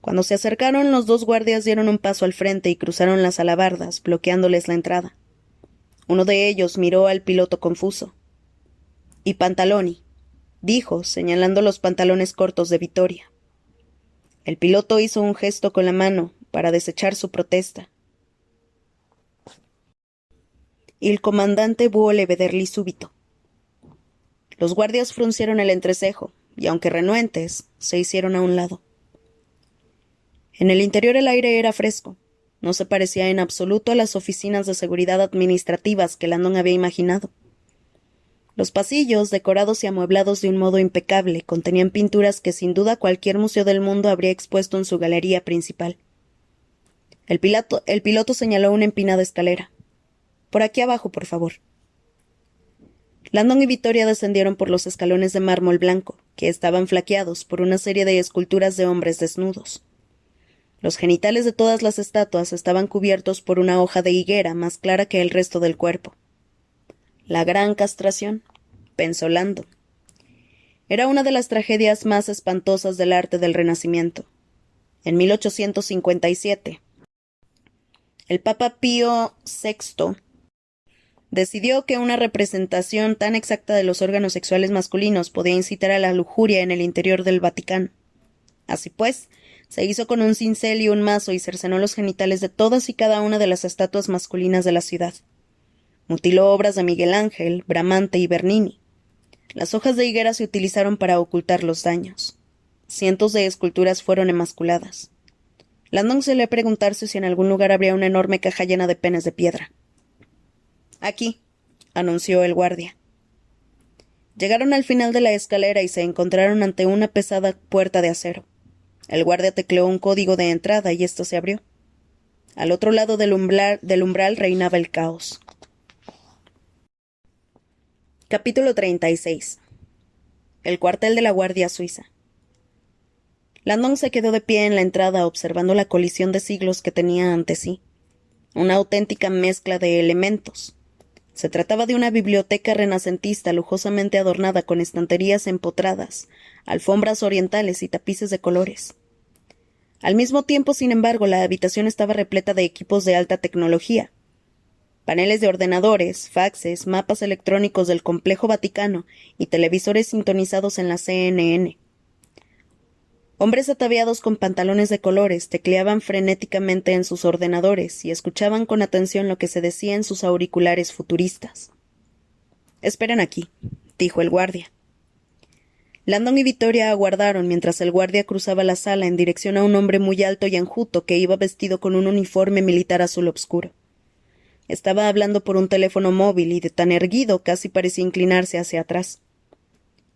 Cuando se acercaron, los 2 guardias dieron un paso al frente y cruzaron las alabardas, bloqueándoles la entrada. Uno de ellos miró al piloto confuso. «¿Y pantaloni?», dijo, señalando los pantalones cortos de Vittoria. El piloto hizo un gesto con la mano para desechar su protesta. «Il comandante vuole vederli subito». Los guardias fruncieron el entrecejo, y aunque renuentes, se hicieron a un lado. En el interior el aire era fresco. No se parecía en absoluto a las oficinas de seguridad administrativas que Landon había imaginado. Los pasillos, decorados y amueblados de un modo impecable, contenían pinturas que sin duda cualquier museo del mundo habría expuesto en su galería principal. El piloto señaló una empinada escalera. «Por aquí abajo, por favor». Landon y Vittoria descendieron por los escalones de mármol blanco, que estaban flanqueados por una serie de esculturas de hombres desnudos. Los genitales de todas las estatuas estaban cubiertos por una hoja de higuera más clara que el resto del cuerpo. La gran castración, pensó Landon. Era una de las tragedias más espantosas del arte del Renacimiento. En 1857, el Papa Pío VI decidió que una representación tan exacta de los órganos sexuales masculinos podía incitar a la lujuria en el interior del Vaticano. Así pues, se hizo con un cincel y un mazo y cercenó los genitales de todas y cada una de las estatuas masculinas de la ciudad. Mutiló obras de Miguel Ángel, Bramante y Bernini. Las hojas de higuera se utilizaron para ocultar los daños. Cientos de esculturas fueron emasculadas. Landon se le preguntarse si en algún lugar habría una enorme caja llena de penes de piedra. «Aquí», anunció el guardia. Llegaron al final de la escalera y se encontraron ante una pesada puerta de acero. El guardia tecleó un código de entrada y ésta se abrió. Al otro lado del umbral reinaba el caos. Capítulo 36. El cuartel de la Guardia Suiza. Landon se quedó de pie en la entrada observando la colisión de siglos que tenía ante sí. Una auténtica mezcla de elementos. Se trataba de una biblioteca renacentista lujosamente adornada con estanterías empotradas, alfombras orientales y tapices de colores. Al mismo tiempo, sin embargo, la habitación estaba repleta de equipos de alta tecnología. Paneles de ordenadores, faxes, mapas electrónicos del complejo Vaticano y televisores sintonizados en la CNN. Hombres ataviados con pantalones de colores tecleaban frenéticamente en sus ordenadores y escuchaban con atención lo que se decía en sus auriculares futuristas. «Esperen aquí», dijo el guardia. Landon y Victoria aguardaron mientras el guardia cruzaba la sala en dirección a un hombre muy alto y enjuto que iba vestido con un uniforme militar azul obscuro. Estaba hablando por un teléfono móvil y de tan erguido casi parecía inclinarse hacia atrás.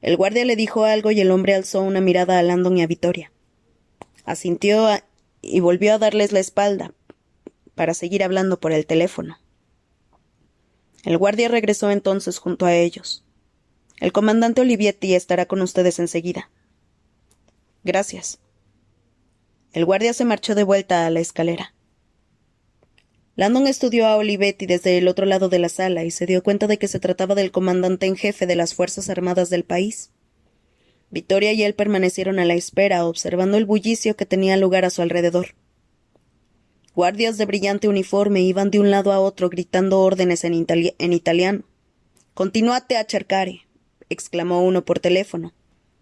El guardia le dijo algo y el hombre alzó una mirada a Landon y a Victoria. Asintió y volvió a darles la espalda para seguir hablando por el teléfono. El guardia regresó entonces junto a ellos. «El comandante Olivetti estará con ustedes enseguida». «Gracias». El guardia se marchó de vuelta a la escalera. Landon estudió a Olivetti desde el otro lado de la sala y se dio cuenta de que se trataba del comandante en jefe de las Fuerzas Armadas del país. Victoria y él permanecieron a la espera, observando el bullicio que tenía lugar a su alrededor. Guardias de brillante uniforme iban de un lado a otro gritando órdenes en italiano. «Continuate a cercare», exclamó uno por teléfono.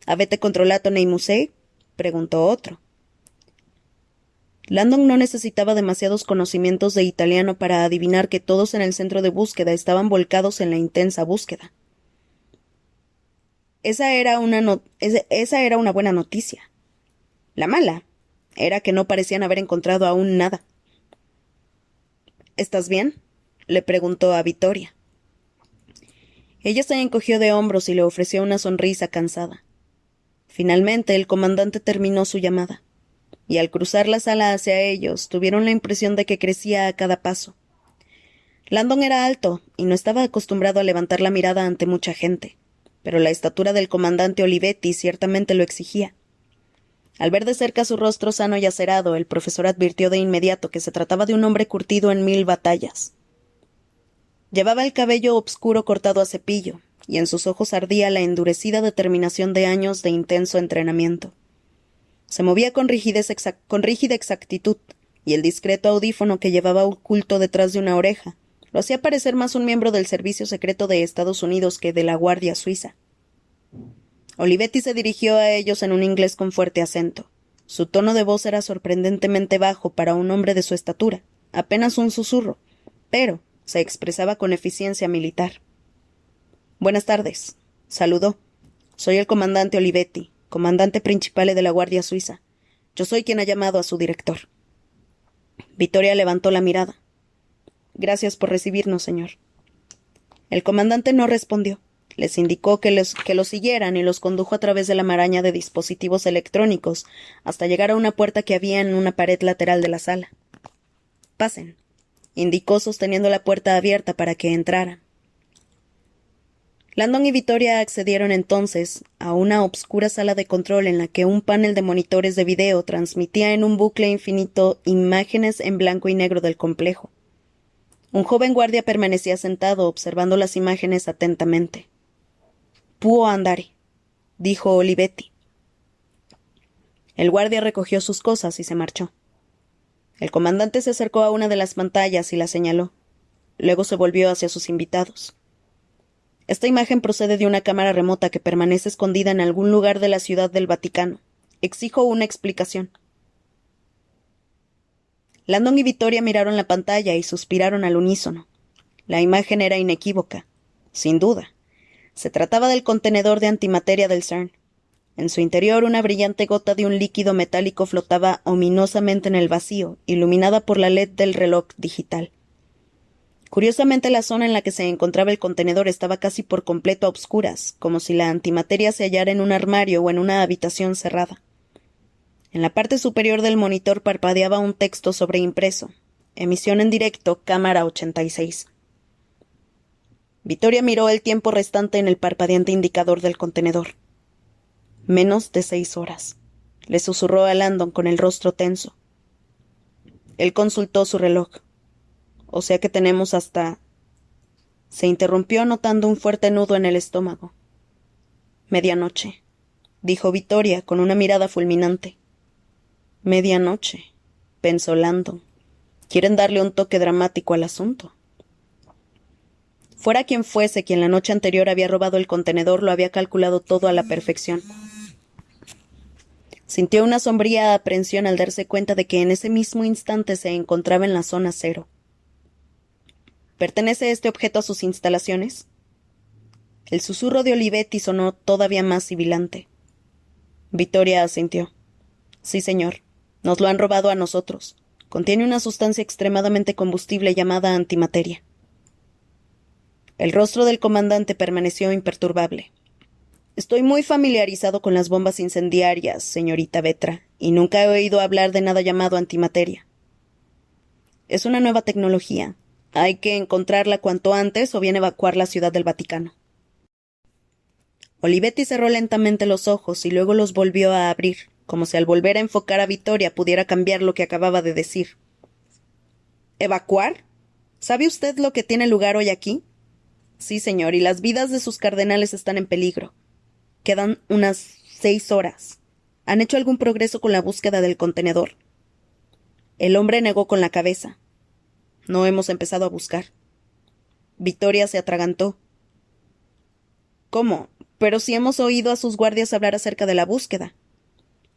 «Avete controllato nei musei?», preguntó otro. Landon no necesitaba demasiados conocimientos de italiano para adivinar que todos en el centro de búsqueda estaban volcados en la intensa búsqueda. Esa era una buena noticia. La mala era que no parecían haber encontrado aún nada. «¿Estás bien?», le preguntó a Victoria. Ella se encogió de hombros y le ofreció una sonrisa cansada. Finalmente el comandante terminó su llamada, y al cruzar la sala hacia ellos tuvieron la impresión de que crecía a cada paso. Landon era alto y no estaba acostumbrado a levantar la mirada ante mucha gente, pero la estatura del comandante Olivetti ciertamente lo exigía. Al ver de cerca su rostro sano y acerado, el profesor advirtió de inmediato que se trataba de un hombre curtido en 1000 batallas. Llevaba el cabello obscuro cortado a cepillo, y en sus ojos ardía la endurecida determinación de años de intenso entrenamiento. Se movía con rígida exactitud, y el discreto audífono que llevaba oculto detrás de una oreja lo hacía parecer más un miembro del Servicio Secreto de Estados Unidos que de la Guardia Suiza. Olivetti se dirigió a ellos en un inglés con fuerte acento. Su tono de voz era sorprendentemente bajo para un hombre de su estatura, apenas un susurro, pero se expresaba con eficiencia militar. «Buenas tardes», saludó. «Soy el comandante Olivetti, comandante principal de la Guardia Suiza. Yo soy quien ha llamado a su director». Victoria levantó la mirada. «Gracias por recibirnos, señor». El comandante no respondió. Les indicó que los siguieran y los condujo a través de la maraña de dispositivos electrónicos hasta llegar a una puerta que había en una pared lateral de la sala. «Pasen», indicó sosteniendo la puerta abierta para que entraran. Landon y Victoria accedieron entonces a una obscura sala de control en la que un panel de monitores de video transmitía en un bucle infinito imágenes en blanco y negro del complejo. Un joven guardia permanecía sentado observando las imágenes atentamente. «Può andare», dijo Olivetti. El guardia recogió sus cosas y se marchó. El comandante se acercó a una de las pantallas y la señaló. Luego se volvió hacia sus invitados. Esta imagen procede de una cámara remota que permanece escondida en algún lugar de la Ciudad del Vaticano. Exijo una explicación. Landon y Victoria miraron la pantalla y suspiraron al unísono. La imagen era inequívoca. Sin duda. Se trataba del contenedor de antimateria del CERN. En su interior, una brillante gota de un líquido metálico flotaba ominosamente en el vacío, iluminada por la LED del reloj digital. Curiosamente, la zona en la que se encontraba el contenedor estaba casi por completo a obscuras, como si la antimateria se hallara en un armario o en una habitación cerrada. En la parte superior del monitor parpadeaba un texto sobreimpreso. Emisión en directo, cámara 86. Victoria miró el tiempo restante en el parpadeante indicador del contenedor. Menos de 6 horas. Le susurró a Landon con el rostro tenso. Él consultó su reloj. O sea que tenemos hasta... Se interrumpió notando un fuerte nudo en el estómago. Medianoche, dijo Victoria con una mirada fulminante. Medianoche, pensó Landon. Quieren darle un toque dramático al asunto. Fuera quien fuese quien la noche anterior había robado el contenedor, lo había calculado todo a la perfección. Sintió una sombría aprensión al darse cuenta de que en ese mismo instante se encontraba en la zona cero. ¿Pertenece este objeto a sus instalaciones? El susurro de Olivetti sonó todavía más sibilante. Victoria asintió. Sí, señor. Nos lo han robado a nosotros. Contiene una sustancia extremadamente combustible llamada antimateria. El rostro del comandante permaneció imperturbable. Estoy muy familiarizado con las bombas incendiarias, señorita Vetra, y nunca he oído hablar de nada llamado antimateria. Es una nueva tecnología. Hay que encontrarla cuanto antes o bien evacuar la Ciudad del Vaticano. Olivetti cerró lentamente los ojos y luego los volvió a abrir, como si al volver a enfocar a Victoria pudiera cambiar lo que acababa de decir. ¿Evacuar? ¿Sabe usted lo que tiene lugar hoy aquí? Sí, señor, y las vidas de sus cardenales están en peligro. Quedan unas 6 horas. ¿Han hecho algún progreso con la búsqueda del contenedor? El hombre negó con la cabeza. No hemos empezado a buscar. Victoria se atragantó. ¿Cómo? Pero si hemos oído a sus guardias hablar acerca de la búsqueda.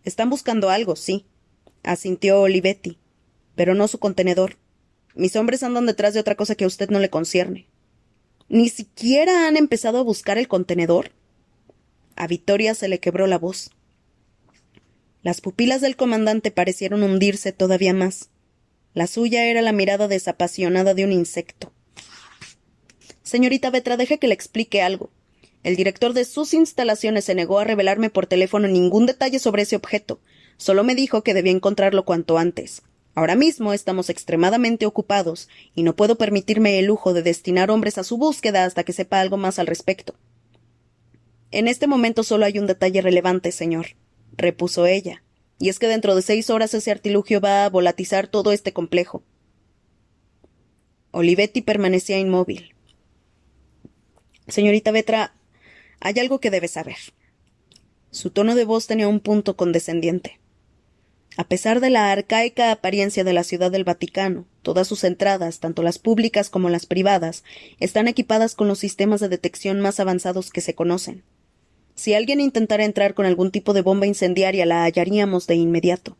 Están buscando algo, sí, asintió Olivetti, pero no su contenedor. Mis hombres andan detrás de otra cosa que a usted no le concierne. ¿Ni siquiera han empezado a buscar el contenedor? A Victoria se le quebró la voz. Las pupilas del comandante parecieron hundirse todavía más. La suya era la mirada desapasionada de un insecto. Señorita Vetra, deje que le explique algo. El director de sus instalaciones se negó a revelarme por teléfono ningún detalle sobre ese objeto. Solo me dijo que debía encontrarlo cuanto antes. Ahora mismo estamos extremadamente ocupados y no puedo permitirme el lujo de destinar hombres a su búsqueda hasta que sepa algo más al respecto. En este momento solo hay un detalle relevante, señor, repuso ella, y es que dentro de 6 horas ese artilugio va a volatizar todo este complejo. Olivetti permanecía inmóvil. Señorita Vetra, hay algo que debe saber. Su tono de voz tenía un punto condescendiente. A pesar de la arcaica apariencia de la Ciudad del Vaticano, todas sus entradas, tanto las públicas como las privadas, están equipadas con los sistemas de detección más avanzados que se conocen. Si alguien intentara entrar con algún tipo de bomba incendiaria, la hallaríamos de inmediato.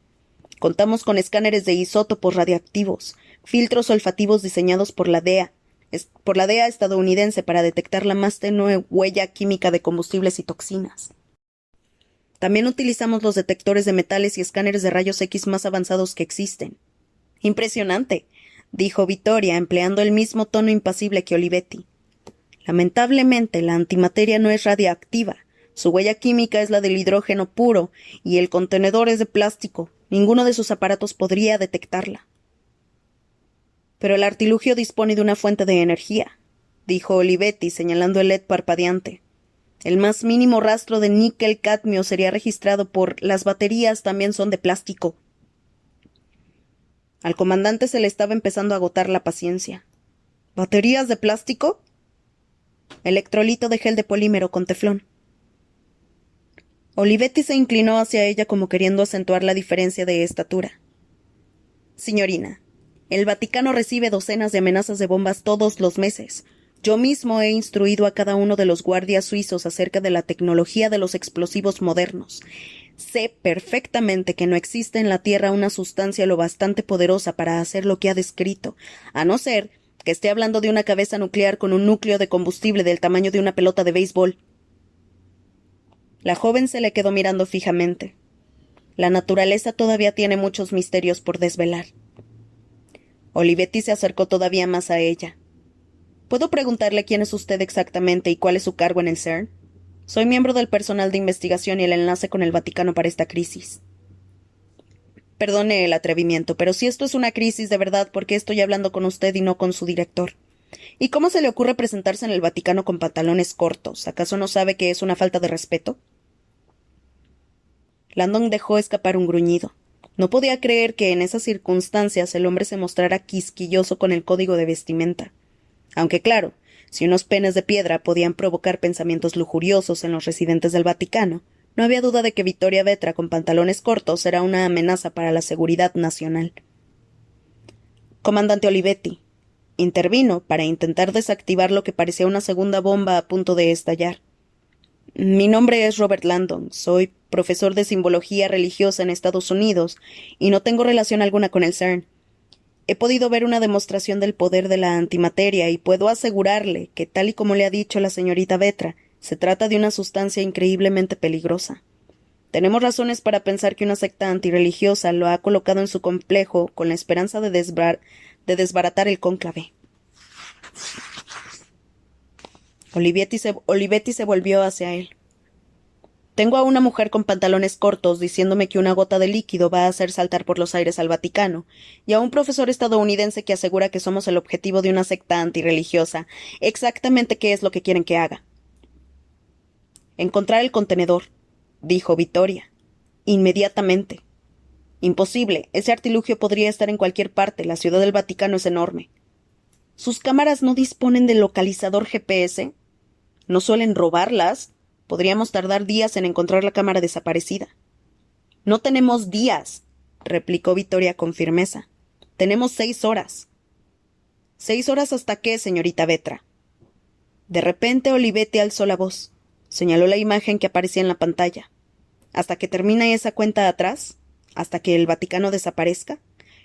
Contamos con escáneres de isótopos radiactivos, filtros olfativos diseñados por la DEA estadounidense para detectar la más tenue huella química de combustibles y toxinas. También utilizamos los detectores de metales y escáneres de rayos X más avanzados que existen. Impresionante, dijo Victoria, empleando el mismo tono impasible que Olivetti. Lamentablemente, la antimateria no es radiactiva. Su huella química es la del hidrógeno puro, y el contenedor es de plástico. Ninguno de sus aparatos podría detectarla. Pero el artilugio dispone de una fuente de energía, dijo Olivetti, señalando el LED parpadeante. El más mínimo rastro de níquel-cadmio sería registrado por las baterías también son de plástico. Al comandante se le estaba empezando a agotar la paciencia. ¿Baterías de plástico? Electrolito de gel de polímero con teflón. Olivetti se inclinó hacia ella como queriendo acentuar la diferencia de estatura. Signorina, El Vaticano recibe docenas de amenazas de bombas todos los meses. Yo mismo he instruido a cada uno de los guardias suizos acerca de la tecnología de los explosivos modernos. Sé perfectamente que no existe en la Tierra una sustancia lo bastante poderosa para hacer lo que ha descrito, a no ser que esté hablando de una cabeza nuclear con un núcleo de combustible del tamaño de una pelota de béisbol. La joven se le quedó mirando fijamente. La naturaleza todavía tiene muchos misterios por desvelar. Olivetti se acercó todavía más a ella. ¿Puedo preguntarle quién es usted exactamente y cuál es su cargo en el CERN? Soy miembro del personal de investigación y el enlace con el Vaticano para esta crisis. Perdone el atrevimiento, pero si esto es una crisis de verdad, ¿por qué estoy hablando con usted y no con su director? ¿Y cómo se le ocurre presentarse en el Vaticano con pantalones cortos? ¿Acaso no sabe que es una falta de respeto? Landon dejó escapar un gruñido. No podía creer que en esas circunstancias el hombre se mostrara quisquilloso con el código de vestimenta. Aunque claro, si unos penes de piedra podían provocar pensamientos lujuriosos en los residentes del Vaticano, no había duda de que Vittoria Vetra con pantalones cortos era una amenaza para la seguridad nacional. Comandante Olivetti intervino para intentar desactivar lo que parecía una segunda bomba a punto de estallar. Mi nombre es Robert Landon, soy profesor de simbología religiosa en Estados Unidos y no tengo relación alguna con el CERN. He podido ver una demostración del poder de la antimateria y puedo asegurarle que, tal y como le ha dicho la señorita Vetra, se trata de una sustancia increíblemente peligrosa. Tenemos razones para pensar que una secta antirreligiosa lo ha colocado en su complejo con la esperanza de desbaratar el cónclave. Olivetti se volvió hacia él. Tengo a una mujer con pantalones cortos diciéndome que una gota de líquido va a hacer saltar por los aires al Vaticano, y a un profesor estadounidense que asegura que somos el objetivo de una secta antirreligiosa. Exactamente qué es lo que quieren que haga. Encontrar el contenedor, dijo Vittoria. Inmediatamente. Imposible. Ese artilugio podría estar en cualquier parte. La ciudad del Vaticano es enorme. ¿Sus cámaras no disponen de localizador GPS? ¿No suelen robarlas? Podríamos tardar días en encontrar la cámara desaparecida. No tenemos días, replicó Vittoria con firmeza. Tenemos 6 horas. ¿6 horas hasta qué, señorita Vetra? De repente Olivetti alzó la voz. Señaló la imagen que aparecía en la pantalla. ¿Hasta que termine esa cuenta atrás? ¿Hasta que el Vaticano desaparezca?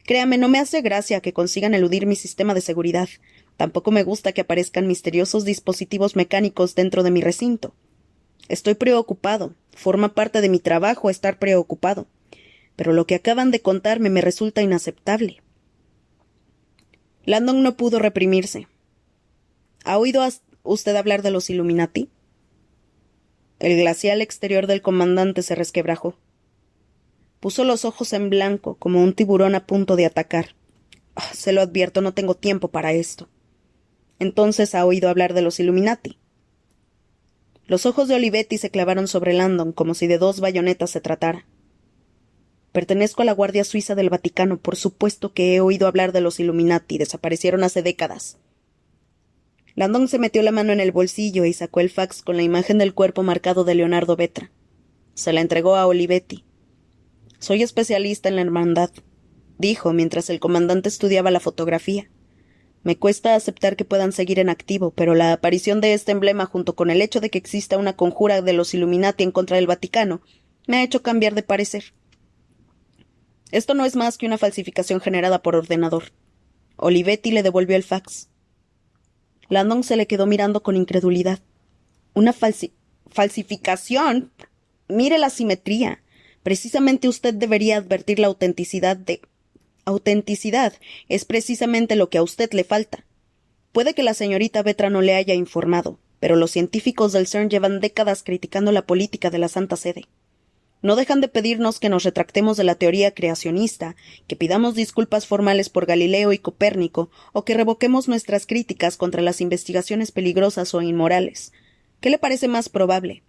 Créame, no me hace gracia que consigan eludir mi sistema de seguridad. Tampoco me gusta que aparezcan misteriosos dispositivos mecánicos dentro de mi recinto. Estoy preocupado. Forma parte de mi trabajo estar preocupado. Pero lo que acaban de contarme me resulta inaceptable. Landon no pudo reprimirse. ¿Ha oído usted hablar de los Illuminati? El glacial exterior del comandante se resquebrajó. Puso los ojos en blanco, como un tiburón a punto de atacar. Se lo advierto, no tengo tiempo para esto. Entonces ha oído hablar de los Illuminati. Los ojos de Olivetti se clavaron sobre Landon como si de 2 bayonetas se tratara. Pertenezco a la Guardia Suiza del Vaticano, por supuesto que he oído hablar de los Illuminati, desaparecieron hace décadas. Landon se metió la mano en el bolsillo y sacó el fax con la imagen del cuerpo marcado de Leonardo Vetra. Se la entregó a Olivetti. Soy especialista en la hermandad, dijo mientras el comandante estudiaba la fotografía. Me cuesta aceptar que puedan seguir en activo, pero la aparición de este emblema junto con el hecho de que exista una conjura de los Illuminati en contra del Vaticano me ha hecho cambiar de parecer. Esto no es más que una falsificación generada por ordenador. Olivetti le devolvió el fax. Landon se le quedó mirando con incredulidad. ¿Una falsificación? Mire la simetría. Precisamente usted debería advertir la autenticidad de... Autenticidad es precisamente lo que a usted le falta. Puede que la señorita Vetra no le haya informado, pero los científicos del CERN llevan décadas criticando la política de la Santa Sede. No dejan de pedirnos que nos retractemos de la teoría creacionista, que pidamos disculpas formales por Galileo y Copérnico, o que revoquemos nuestras críticas contra las investigaciones peligrosas o inmorales. ¿Qué le parece más probable?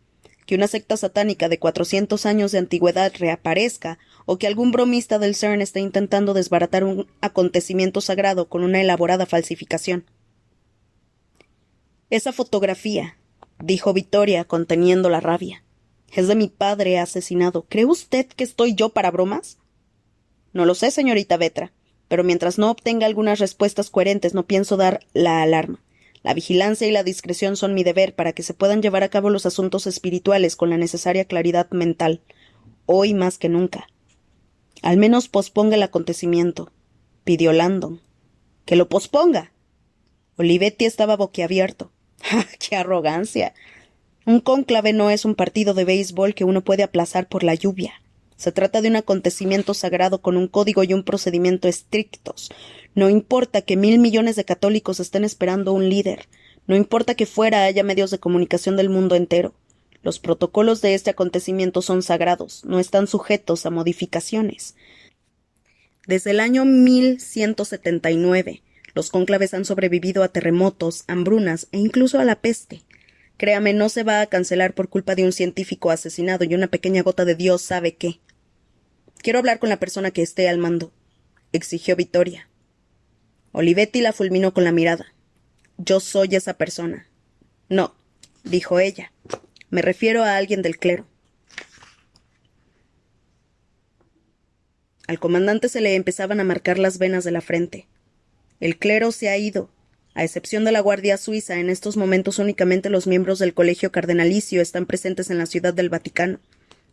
¿Que una secta satánica de 400 años de antigüedad reaparezca, o que algún bromista del CERN esté intentando desbaratar un acontecimiento sagrado con una elaborada falsificación? Esa fotografía, dijo Vittoria, conteniendo la rabia, es de mi padre asesinado. ¿Cree usted que estoy yo para bromas? No lo sé, señorita Vetra. pero mientras no obtenga algunas respuestas coherentes no pienso dar la alarma. La vigilancia y la discreción son mi deber para que se puedan llevar a cabo los asuntos espirituales con la necesaria claridad mental, hoy más que nunca. Al menos posponga el acontecimiento, pidió Landon. ¡Que lo posponga! Olivetti estaba boquiabierto. ¡Ah, qué arrogancia! Un cónclave no es un partido de béisbol que uno puede aplazar por la lluvia. Se trata de un acontecimiento sagrado con un código y un procedimiento estrictos. No importa que 1.000 millones de católicos estén esperando un líder. No importa que fuera haya medios de comunicación del mundo entero. Los protocolos de este acontecimiento son sagrados, no están sujetos a modificaciones. Desde el año 1179, los cónclaves han sobrevivido a terremotos, hambrunas e incluso a la peste. Créame, no se va a cancelar por culpa de un científico asesinado y una pequeña gota de Dios sabe qué. Quiero hablar con la persona que esté al mando, exigió Vittoria. Olivetti la fulminó con la mirada. Yo soy esa persona. No, dijo ella. Me refiero a alguien del clero. Al comandante se le empezaban a marcar las venas de la frente. El clero se ha ido. A excepción de la Guardia Suiza, en estos momentos únicamente los miembros del Colegio Cardenalicio están presentes en la Ciudad del Vaticano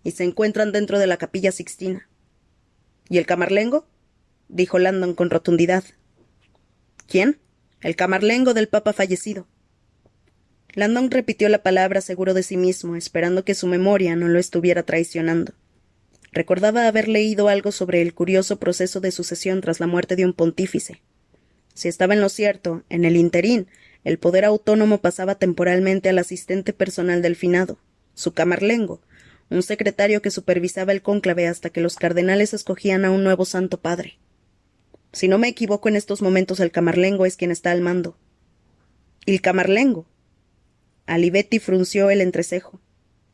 y se encuentran dentro de la Capilla Sixtina. ¿Y el camarlengo? Dijo Landon con rotundidad. ¿Quién? El camarlengo del Papa fallecido. Landon repitió la palabra seguro de sí mismo, esperando que su memoria no lo estuviera traicionando. Recordaba haber leído algo sobre el curioso proceso de sucesión tras la muerte de un pontífice. Si estaba en lo cierto, en el interín, el poder autónomo pasaba temporalmente al asistente personal del finado, su camarlengo, un secretario que supervisaba el cónclave hasta que los cardenales escogían a un nuevo santo padre. Si no me equivoco, en estos momentos el camarlengo es quien está al mando. ¿El camarlengo? Olivetti frunció el entrecejo.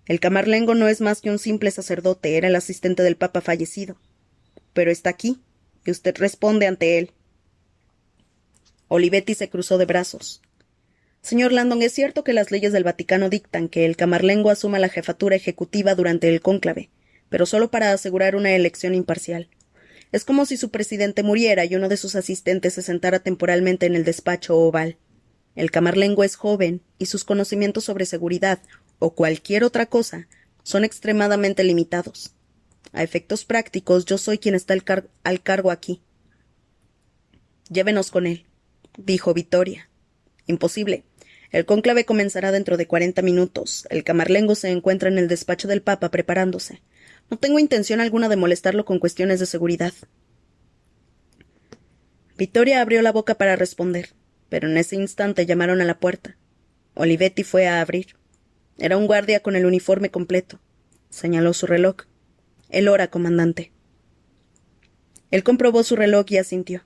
El camarlengo no es más que un simple sacerdote, era el asistente del Papa fallecido. Pero está aquí, y usted responde ante él. Olivetti se cruzó de brazos. Señor Landon, es cierto que las leyes del Vaticano dictan que el camarlengo asuma la jefatura ejecutiva durante el cónclave, pero solo para asegurar una elección imparcial. Es como si su presidente muriera y uno de sus asistentes se sentara temporalmente en el despacho oval. El camarlengo es joven y sus conocimientos sobre seguridad o cualquier otra cosa son extremadamente limitados. A efectos prácticos, yo soy quien está al cargo aquí. Llévenos con él, dijo Vittoria. Imposible. El cónclave comenzará dentro de 40 minutos. El camarlengo se encuentra en el despacho del Papa preparándose. No tengo intención alguna de molestarlo con cuestiones de seguridad. Vittoria abrió la boca para responder, pero en ese instante llamaron a la puerta. Olivetti fue a abrir. Era un guardia con el uniforme completo. Señaló su reloj. El hora, comandante. Él comprobó su reloj y asintió.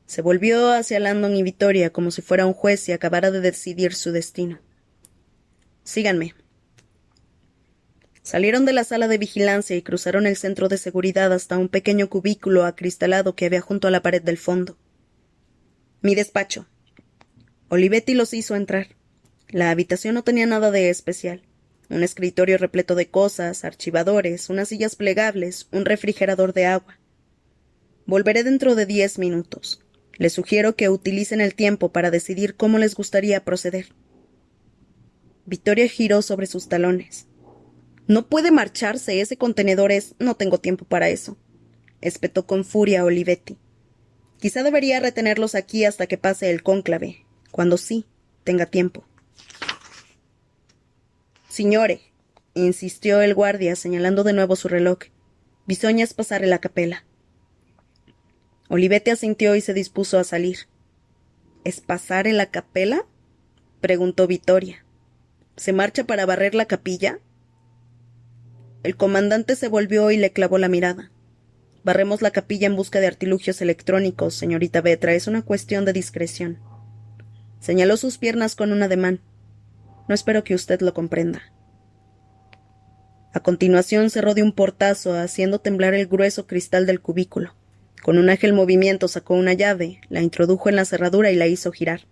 Se volvió hacia Landon y Vittoria como si fuera un juez y acabara de decidir su destino. Síganme. Salieron de la sala de vigilancia y cruzaron el centro de seguridad hasta un pequeño cubículo acristalado que había junto a la pared del fondo. Mi despacho. Olivetti los hizo entrar. La habitación no tenía nada de especial. Un escritorio repleto de cosas, archivadores, unas sillas plegables, un refrigerador de agua. Volveré dentro de 10 minutos. Les sugiero que utilicen el tiempo para decidir cómo les gustaría proceder. Vittoria giró sobre sus talones. No puede marcharse, ese contenedor es... No tengo tiempo para eso, espetó con furia Olivetti. Quizá debería retenerlos aquí hasta que pase el cónclave, cuando sí tenga tiempo. Signore, insistió el guardia, señalando de nuevo su reloj. Bisogna pasare la capella. Olivetti asintió y se dispuso a salir. ¿Es pasar en la capela? Preguntó Vittoria. ¿Se marcha para barrer la capilla? El comandante se volvió y le clavó la mirada. Barremos la capilla en busca de artilugios electrónicos, señorita Vetra, es una cuestión de discreción. Señaló sus piernas con un ademán. No espero que usted lo comprenda. A continuación cerró de un portazo, haciendo temblar el grueso cristal del cubículo. Con un ágil movimiento sacó una llave, la introdujo en la cerradura y la hizo girar.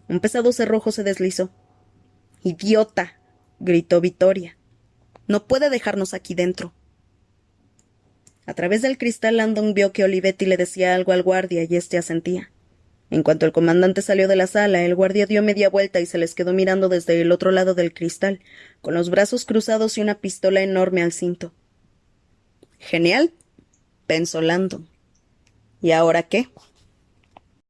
Un pesado cerrojo se deslizó. ¡Idiota! Gritó Vittoria. No puede dejarnos aquí dentro. A través del cristal, Landon vio que Olivetti le decía algo al guardia y éste asentía. En cuanto el comandante salió de la sala, el guardia dio media vuelta y se les quedó mirando desde el otro lado del cristal, con los brazos cruzados y una pistola enorme al cinto. «Genial», pensó Landon. «¿Y ahora qué?».